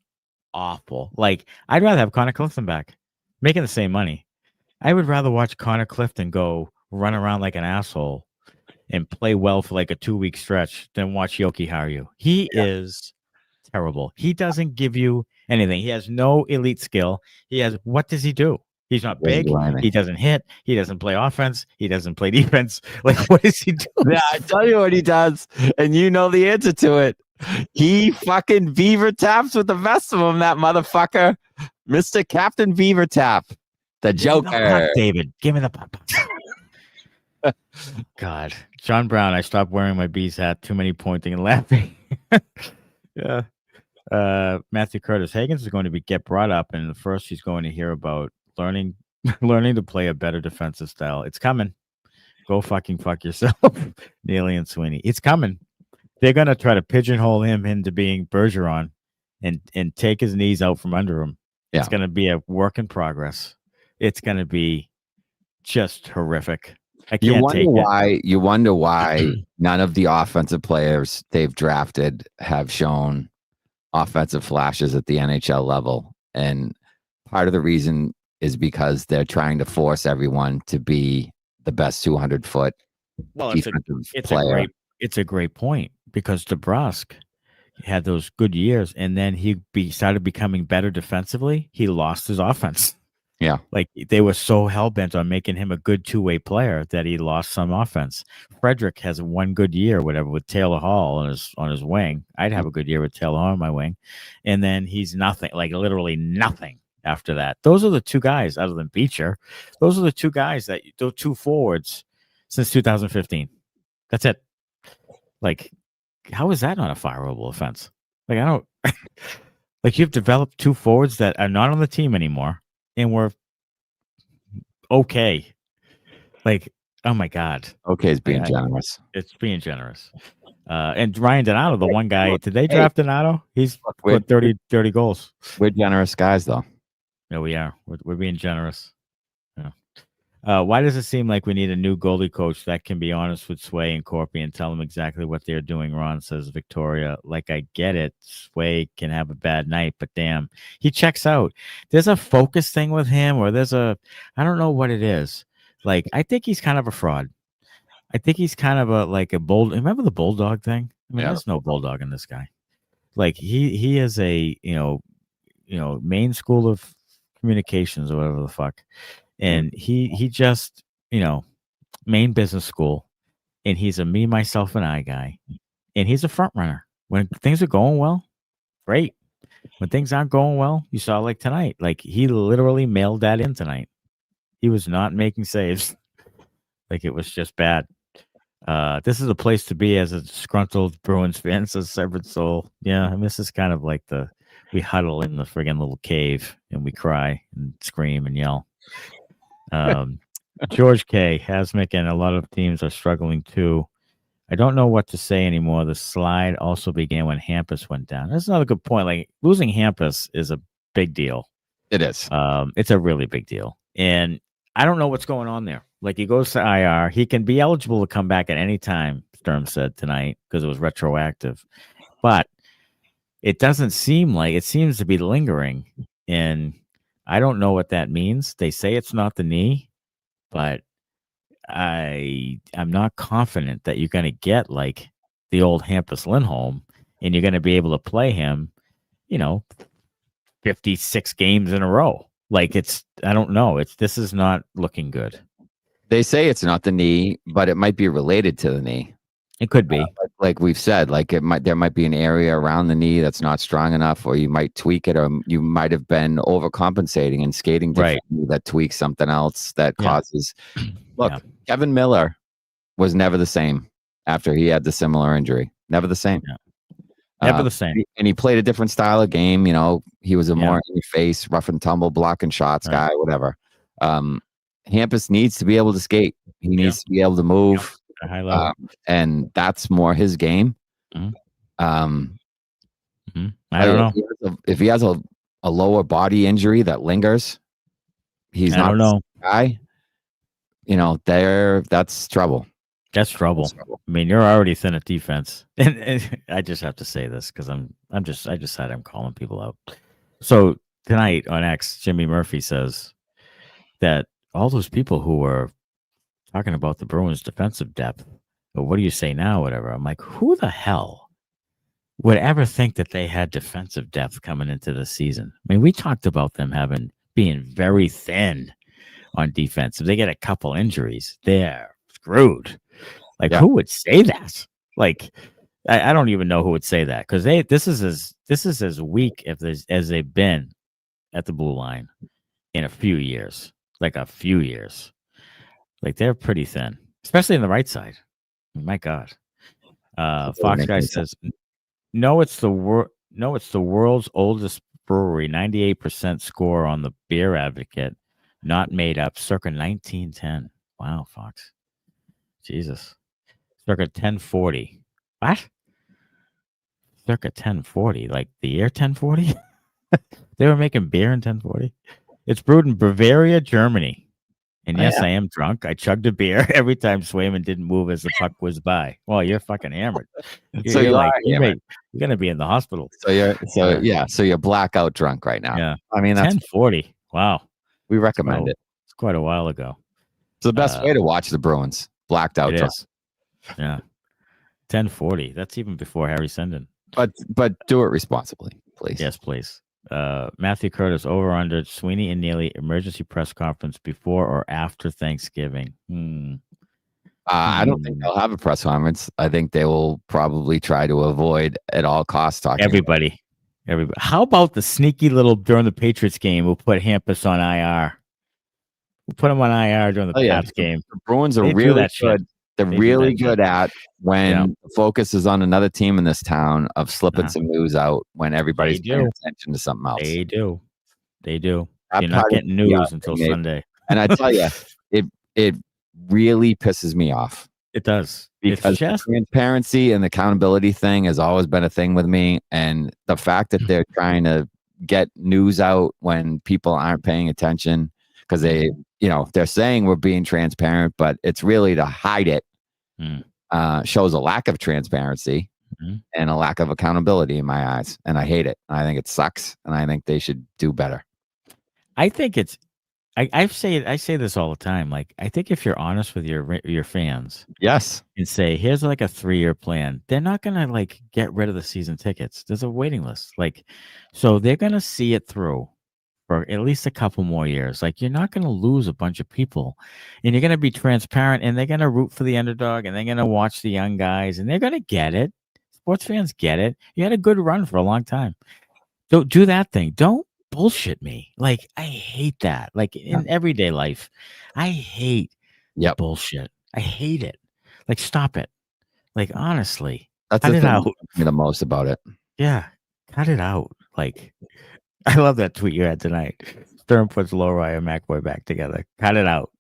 S1: awful. Like, I'd rather have Connor Clifton back, making the same money. I would rather watch Connor Clifton go run around like an asshole and play well for like a 2-week stretch than watch Yoki Haru. He is terrible. He doesn't give you anything. He has no elite skill. What does he do? He's not big. He doesn't hit. He doesn't play offense. He doesn't play defense. Like, what does he do?
S2: Yeah, I tell you what he does, and you know the answer to it. He fucking beaver taps with the best of them, that motherfucker. Mr. Captain Beaver Tap. The Joker.
S1: Puck, David. Give me the puck. God. John Brown, I stopped wearing my bees hat. Too many pointing and laughing. Yeah. Matthew Curtis Higgins is going to get brought up, and first he's going to hear about learning to play a better defensive style. It's coming. Go fuck yourself, Neely and Sweeney. It's coming. They're gonna try to pigeonhole him into being Bergeron and take his knees out from under him. Yeah. It's gonna be a work in progress. It's gonna be just horrific. I can't
S2: You wonder why none of the offensive players they've drafted have shown offensive flashes at the NHL level. And part of the reason is because they're trying to force everyone to be the best 200-foot player.
S1: It's a great point, because DeBrusk had those good years, and then he started becoming better defensively. He lost his offense.
S2: Yeah.
S1: Like, they were so hell-bent on making him a good two-way player that he lost some offense. Frederick has one good year, whatever, with Taylor Hall on his wing. I'd have a good year with Taylor Hall on my wing. And then he's nothing, like literally nothing after that. Those are the two guys, other than Beecher. Those are the two guys those two forwards since 2015. That's it. Like, how is that not a fireable offense? Like, I don't like, you've developed two forwards that are not on the team anymore, and we're okay. Like, oh my God.
S2: Okay is being generous.
S1: It's being generous. And Ryan Donato, the one guy, did they draft Donato? He's put 30 goals.
S2: We're generous guys, though.
S1: Yeah, we are. We're being generous. Yeah. Why does it seem like we need a new goalie coach that can be honest with Sway and Korpi and tell them exactly what they're doing wrong, says Victoria. Like, I get it. Sway can have a bad night, but damn, he checks out. There's a focus thing with him, or I don't know what it is. Like, I think he's kind of a fraud. I think he's kind of a bull. Remember the bulldog thing? I mean, there's no bulldog in this guy. Like, he is a, Maine School of Communications or whatever the fuck. And he just, Maine Business School, and he's a me, myself, and I guy. And he's a front runner. When things are going well, great. When things aren't going well, you saw like tonight. Like, he literally mailed that in tonight. He was not making saves. Like, it was just bad. This is a place to be as a disgruntled Bruins fan, says Severed Soul. Yeah, I mean, this is kind of like we huddle in the friggin' little cave and we cry and scream and yell. George K. Hasmick and a lot of teams are struggling too. I don't know what to say anymore. The slide also began when Hampus went down. That's another good point. Like, losing Hampus is a big deal.
S2: It is.
S1: It's a really big deal. And I don't know what's going on there. Like, he goes to IR. He can be eligible to come back at any time, Sturm said tonight, because it was retroactive. But it doesn't seem like it seems to be lingering. And I don't know what that means. They say it's not the knee, but I'm not confident that you're going to get like the old Hampus Lindholm and you're going to be able to play him, 56 games in a row. Like, I don't know. This is not looking good.
S2: They say it's not the knee, but it might be related to the knee.
S1: It could be.
S2: Like we've said, like there might be an area around the knee that's not strong enough, or you might tweak it, or you might have been overcompensating and skating differently that tweaks something else that causes. Look, Kevin Miller was never the same after he had the similar injury. Never the same.
S1: Yeah. Never the same.
S2: And he played a different style of game. He was a more in your face, rough and tumble, blocking shots guy, whatever. Hampus needs to be able to skate. He needs to be able to move.
S1: High level.
S2: And that's more his game.
S1: Mm-hmm. I don't know
S2: if he has a lower body injury that lingers. He's not a guy. That's trouble.
S1: That's trouble. I mean, you're already thin at defense, and I just have to say this because I decided I'm calling people out. So tonight on X, Jimmy Murphy says that all those people who were talking about the Bruins' defensive depth, but what do you say now? Whatever. I'm like, who the hell would ever think that they had defensive depth coming into the season? I mean, we talked about them being very thin on defense. If they get a couple injuries, they're screwed. Like, who would say that? Like, I don't even know who would say that because this is as weak as they've been at the blue line in a few years. Like a few years. Like, they're pretty thin, especially in the right side. My God. Fox Guy says, no, it's the world's oldest brewery. 98% score on the Beer Advocate, not made up. Circa 1910. Wow, Fox. Jesus. Circa 1040. What? Circa 1040. Like the year 1040? They were making beer in 1040. It's brewed in Bavaria, Germany. And yes, I am drunk. I chugged a beer every time Swayman didn't move as the puck was by. Well, you're fucking hammered. You're gonna be in the hospital.
S2: So you're blackout drunk right now.
S1: Yeah.
S2: I mean, that's
S1: 1040. Wow.
S2: We recommend it.
S1: It's quite a while ago.
S2: It's the best way to watch the Bruins. Blacked out drunk.
S1: Yeah. 1040. That's even before Harry Senden.
S2: But do it responsibly, please.
S1: Yes, please. Matthew Curtis, over under Sweeney and Neely emergency press conference before or after Thanksgiving.
S2: I don't think they'll have a press conference. I think they will probably try to avoid at all costs talking.
S1: Everybody. How about the sneaky little during the Patriots game? We'll put Hampus on IR. We'll put him on IR during the Pats game.
S2: The Bruins are really good. They're really good at when the focus is on another team in this town of slipping some news out when everybody's paying attention to something else.
S1: They do. You're not getting news until Sunday.
S2: And I tell you, it really pisses me off.
S1: It does.
S2: Because transparency and the accountability thing has always been a thing with me. And the fact that they're trying to get news out when people aren't paying attention because they they're saying we're being transparent, but it's really to hide it. Shows a lack of transparency and a lack of accountability in my eyes. And I hate it. I think it sucks. And I think they should do better.
S1: I think it's, I say this all the time. Like, I think if you're honest with your fans,
S2: yes,
S1: and say, here's like a 3-year plan, they're not gonna like get rid of the season tickets. There's a waiting list. Like, so they're gonna see it through for at least a couple more years. Like, you're not gonna lose a bunch of people, and you're gonna be transparent, and they're gonna root for the underdog, and they're gonna watch the young guys, and they're gonna get it. Sports fans get it. You had a good run for a long time. Don't do that thing. Don't bullshit me. Like, I hate that. Like, in everyday life, I hate bullshit. I hate it. Like, stop it. Like, honestly,
S2: that's
S1: cut
S2: the
S1: it
S2: thing
S1: out.
S2: The most about it.
S1: Yeah, cut it out. Like, I love that tweet you had tonight. Sturm puts Lohrei and McAvoy back together. Cut it out.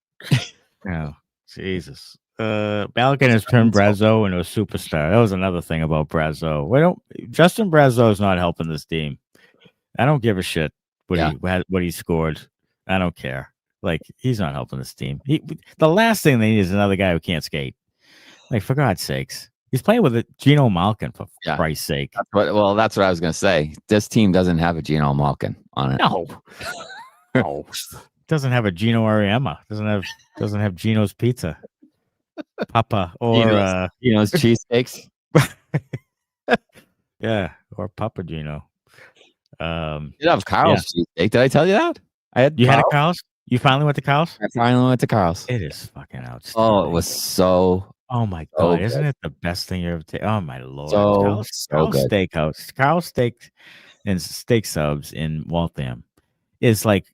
S1: Oh, Jesus. Balkan has turned Brazeau into a superstar. That was another thing about Brazeau. Justin Brazeau is not helping this team. I don't give a shit what he scored. I don't care. Like, he's not helping this team. The last thing they need is another guy who can't skate. Like, for God's sakes. He's playing with Gino Malkin, for Christ's sake.
S2: That's what I was going to say. This team doesn't have a Gino Malkin on it.
S1: No. Doesn't have a Gino Ariema. Doesn't have Gino's Pizza. Papa or
S2: Gino's cheesesteaks.
S1: Yeah, or Papa Gino.
S2: You have Carl's cheesesteak. Did I tell you that?
S1: You had a Carl's? You finally went to Carl's?
S2: I finally went to Carl's.
S1: It is fucking outstanding.
S2: Oh, it was so.
S1: Oh my God! Isn't it the best thing you ever taken? Oh my Lord!
S2: So
S1: Carl's
S2: good.
S1: Steakhouse, Carl's Steak and Steak Subs in Waltham is like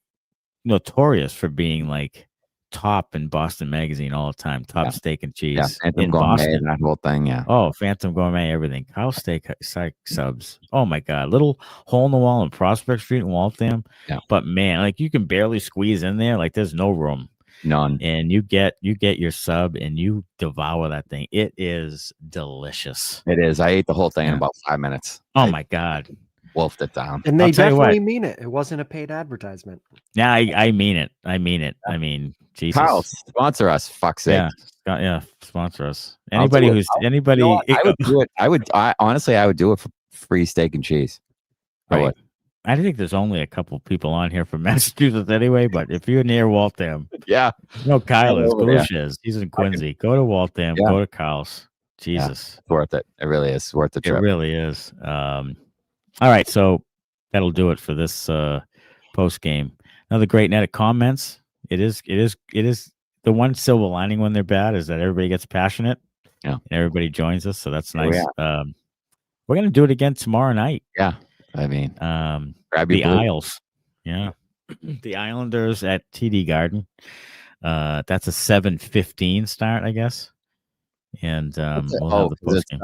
S1: notorious for being like top in Boston Magazine all the time. Top steak and cheese in Boston.
S2: That whole thing,
S1: Oh, Phantom Gourmet, everything. Carl's Steak Subs. Oh my God! Little hole in the wall on Prospect Street in Waltham.
S2: Yeah.
S1: But man, like you can barely squeeze in there. Like there's no room.
S2: None.
S1: And you get your sub and you devour that thing. It is delicious.
S2: It is. I ate the whole thing in about 5 minutes.
S1: Oh my God.
S2: Wolfed it down.
S3: And they definitely mean it. It wasn't a paid advertisement.
S1: Yeah, I mean it. I mean, Jesus.
S2: Kyle, sponsor us, fuck's sake.
S1: Yeah, sponsor us. Anybody
S2: I would do it. I honestly would do it for free steak and cheese.
S1: Right. I would. I think there's only a couple people on here from Massachusetts anyway, but if you're near Waltham, Kyle is. Galush is. He's in Quincy. Go to Waltham. Go to Kyle's. Jesus.
S2: It's worth it. It really is worth the trip.
S1: It really is. All right, so that'll do it for this post game. Another great net of comments. It is the one silver lining when they're bad is that everybody gets passionate.
S2: Yeah.
S1: And everybody joins us, so that's nice. We're gonna do it again tomorrow night.
S2: Yeah. I mean,
S1: grab the Isles. Yeah. The Islanders at TD Garden. That's a 7:15 start, I guess. And we'll have the post game.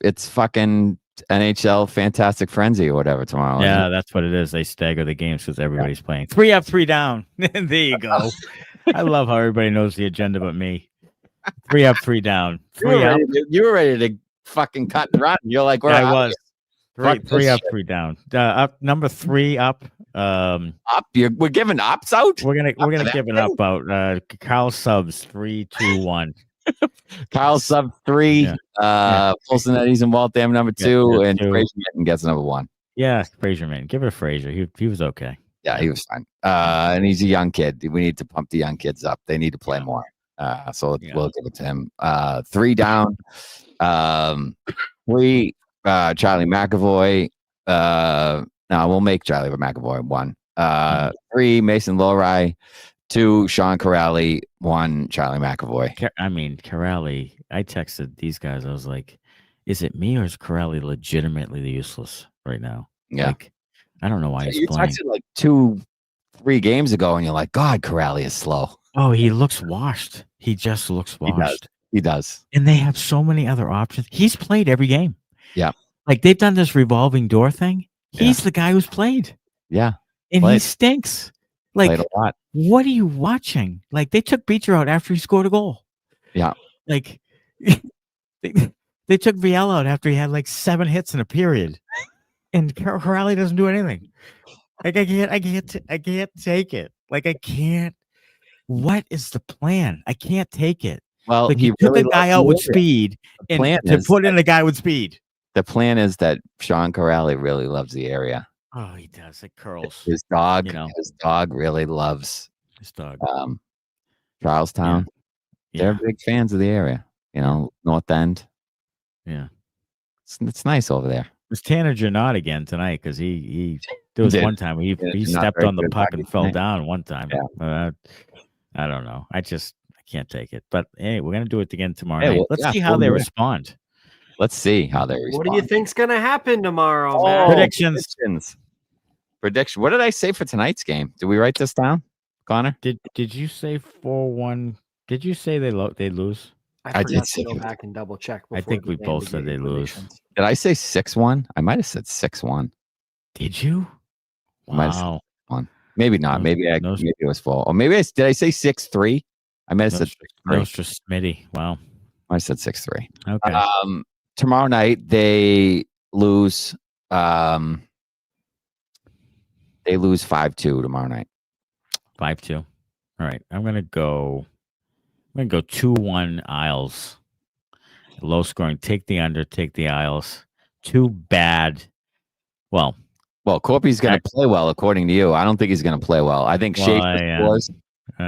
S2: It's fucking NHL Fantastic Frenzy or whatever tomorrow.
S1: Yeah, that's what it is. They stagger the games because everybody's playing 3 up, 3 down. There you go. I love how everybody knows the agenda but me. 3 up, 3 down.
S2: You were ready to fucking cut and run. You're like, where
S1: I was. 3 up, 3 down. Up number 3 up.
S2: Up. We're giving ups out.
S1: We're gonna give an up out. Kyle subs 3, 2, 1.
S2: Kyle sub 3. Folsom Eddie's in Waltham number 2, and Fraser Mitten gets number 1.
S1: Yeah, Fraser Mitten. Give it a Fraser. He was okay.
S2: Yeah, he was fine. And he's a young kid. We need to pump the young kids up. They need to play more. So we'll give it to him. 3 down. 3. Charlie McAvoy. No, we'll make Charlie McAvoy 1. 3. Mason Lohrei. 2. Sean Corrali. 1. Charlie McAvoy.
S1: I mean, Corrali. I texted these guys. I was like, "Is it me or is Corrali legitimately useless right now?"
S2: Yeah.
S1: Like, I don't know why he's
S2: you
S1: playing.
S2: texted like 2-3 games ago, and you're like, "God, Corrali is slow."
S1: Oh, he looks washed. He just looks washed.
S2: He does.
S1: And they have so many other options. He's played every game.
S2: Yeah.
S1: Like they've done this revolving door thing. He's the guy who's played.
S2: Yeah.
S1: And he stinks. Like,
S2: played a lot.
S1: What are you watching? Like they took Beecher out after he scored a goal.
S2: Yeah.
S1: Like they took Viella out after he had like 7 hits in a period. And Corrali doesn't do anything. Like I can't take it. Like I can't. What is the plan? I can't take it.
S2: Well,
S1: Like
S2: he
S1: you took
S2: really
S1: a guy
S2: loves
S1: out with
S2: the area.
S1: speed
S2: The
S1: and
S2: plan
S1: to
S2: is
S1: put in a guy with speed.
S2: The plan is that Sean Corrali really loves the area.
S1: Oh, he does. It curls.
S2: His dog,
S1: His
S2: really loves
S1: his dog.
S2: Charlestown.
S1: Yeah.
S2: They're big fans of the area. North End.
S1: Yeah.
S2: It's nice over there.
S1: It was Tanner Janot again tonight because there was one time he stepped on the puck and fell down one time.
S2: Yeah.
S1: I don't know. I can't take it. But hey, we're gonna do it again tomorrow
S2: Hey,
S1: night.
S2: well,
S1: Let's see how they respond.
S2: Let's see how they respond.
S3: What do you think's gonna happen tomorrow, man?
S1: Predictions.
S2: Prediction. What did I say for tonight's game? Did we write this down, Connor?
S1: Did you say 4-1? Did you say they lose?
S3: I
S2: did
S3: to go back and double check.
S1: I think we both said they lose.
S2: Did I say 6-1? I might have said 6-1.
S1: Did you? Wow.
S2: Maybe not. Maybe it was 4. Or maybe did I say 6-3? I might have said 6-3.
S1: That was just Smitty. Wow.
S2: I said 6-3.
S1: Okay.
S2: Tomorrow night they lose. They lose 5-2 tomorrow night.
S1: 5-2. All right. I'm gonna go 2-1 Isles. Low scoring. Take the under. Take the Isles. Too bad. Well,
S2: Korpi's going to play well, according to you. I don't think he's going to play well. I think Schaefer scores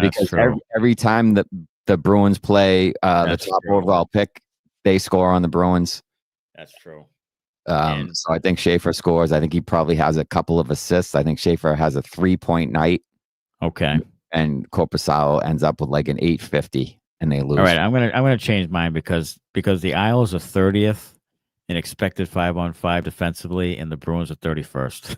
S2: because every time the Bruins play the top overall pick, they score on the Bruins.
S1: That's true.
S2: So I think Schaefer scores. I think he probably has a couple of assists. I think Schaefer has a 3-point night.
S1: Okay.
S2: And Korpisalo ends up with like an 850, and they lose. All
S1: right, I'm gonna change mine because the Isles are 30th in expected 5-on-5 defensively, and the Bruins are 31st.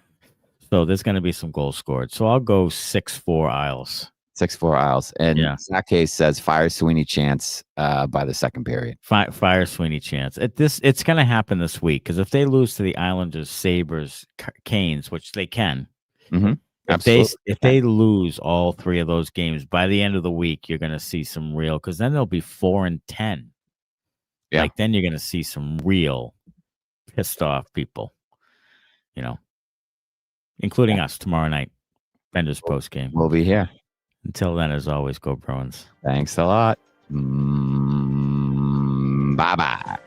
S1: So there's going to be some goals scored. So I'll go 6-4 Isles.
S2: 6-4 Isles. And Zacha says fire Sweeney chance by the second period.
S1: Fire Sweeney chance. It's going to happen this week because if they lose to the Islanders, Sabres, Canes, which they can, if they lose all 3 of those games by the end of the week, you're going to see some real because then they'll be 4-10. Yeah. Like then you're going to see some real pissed off people, including us tomorrow night. Benders post game.
S2: We'll be here.
S1: Until then, as always, go Bruins.
S2: Thanks a lot. Bye-bye.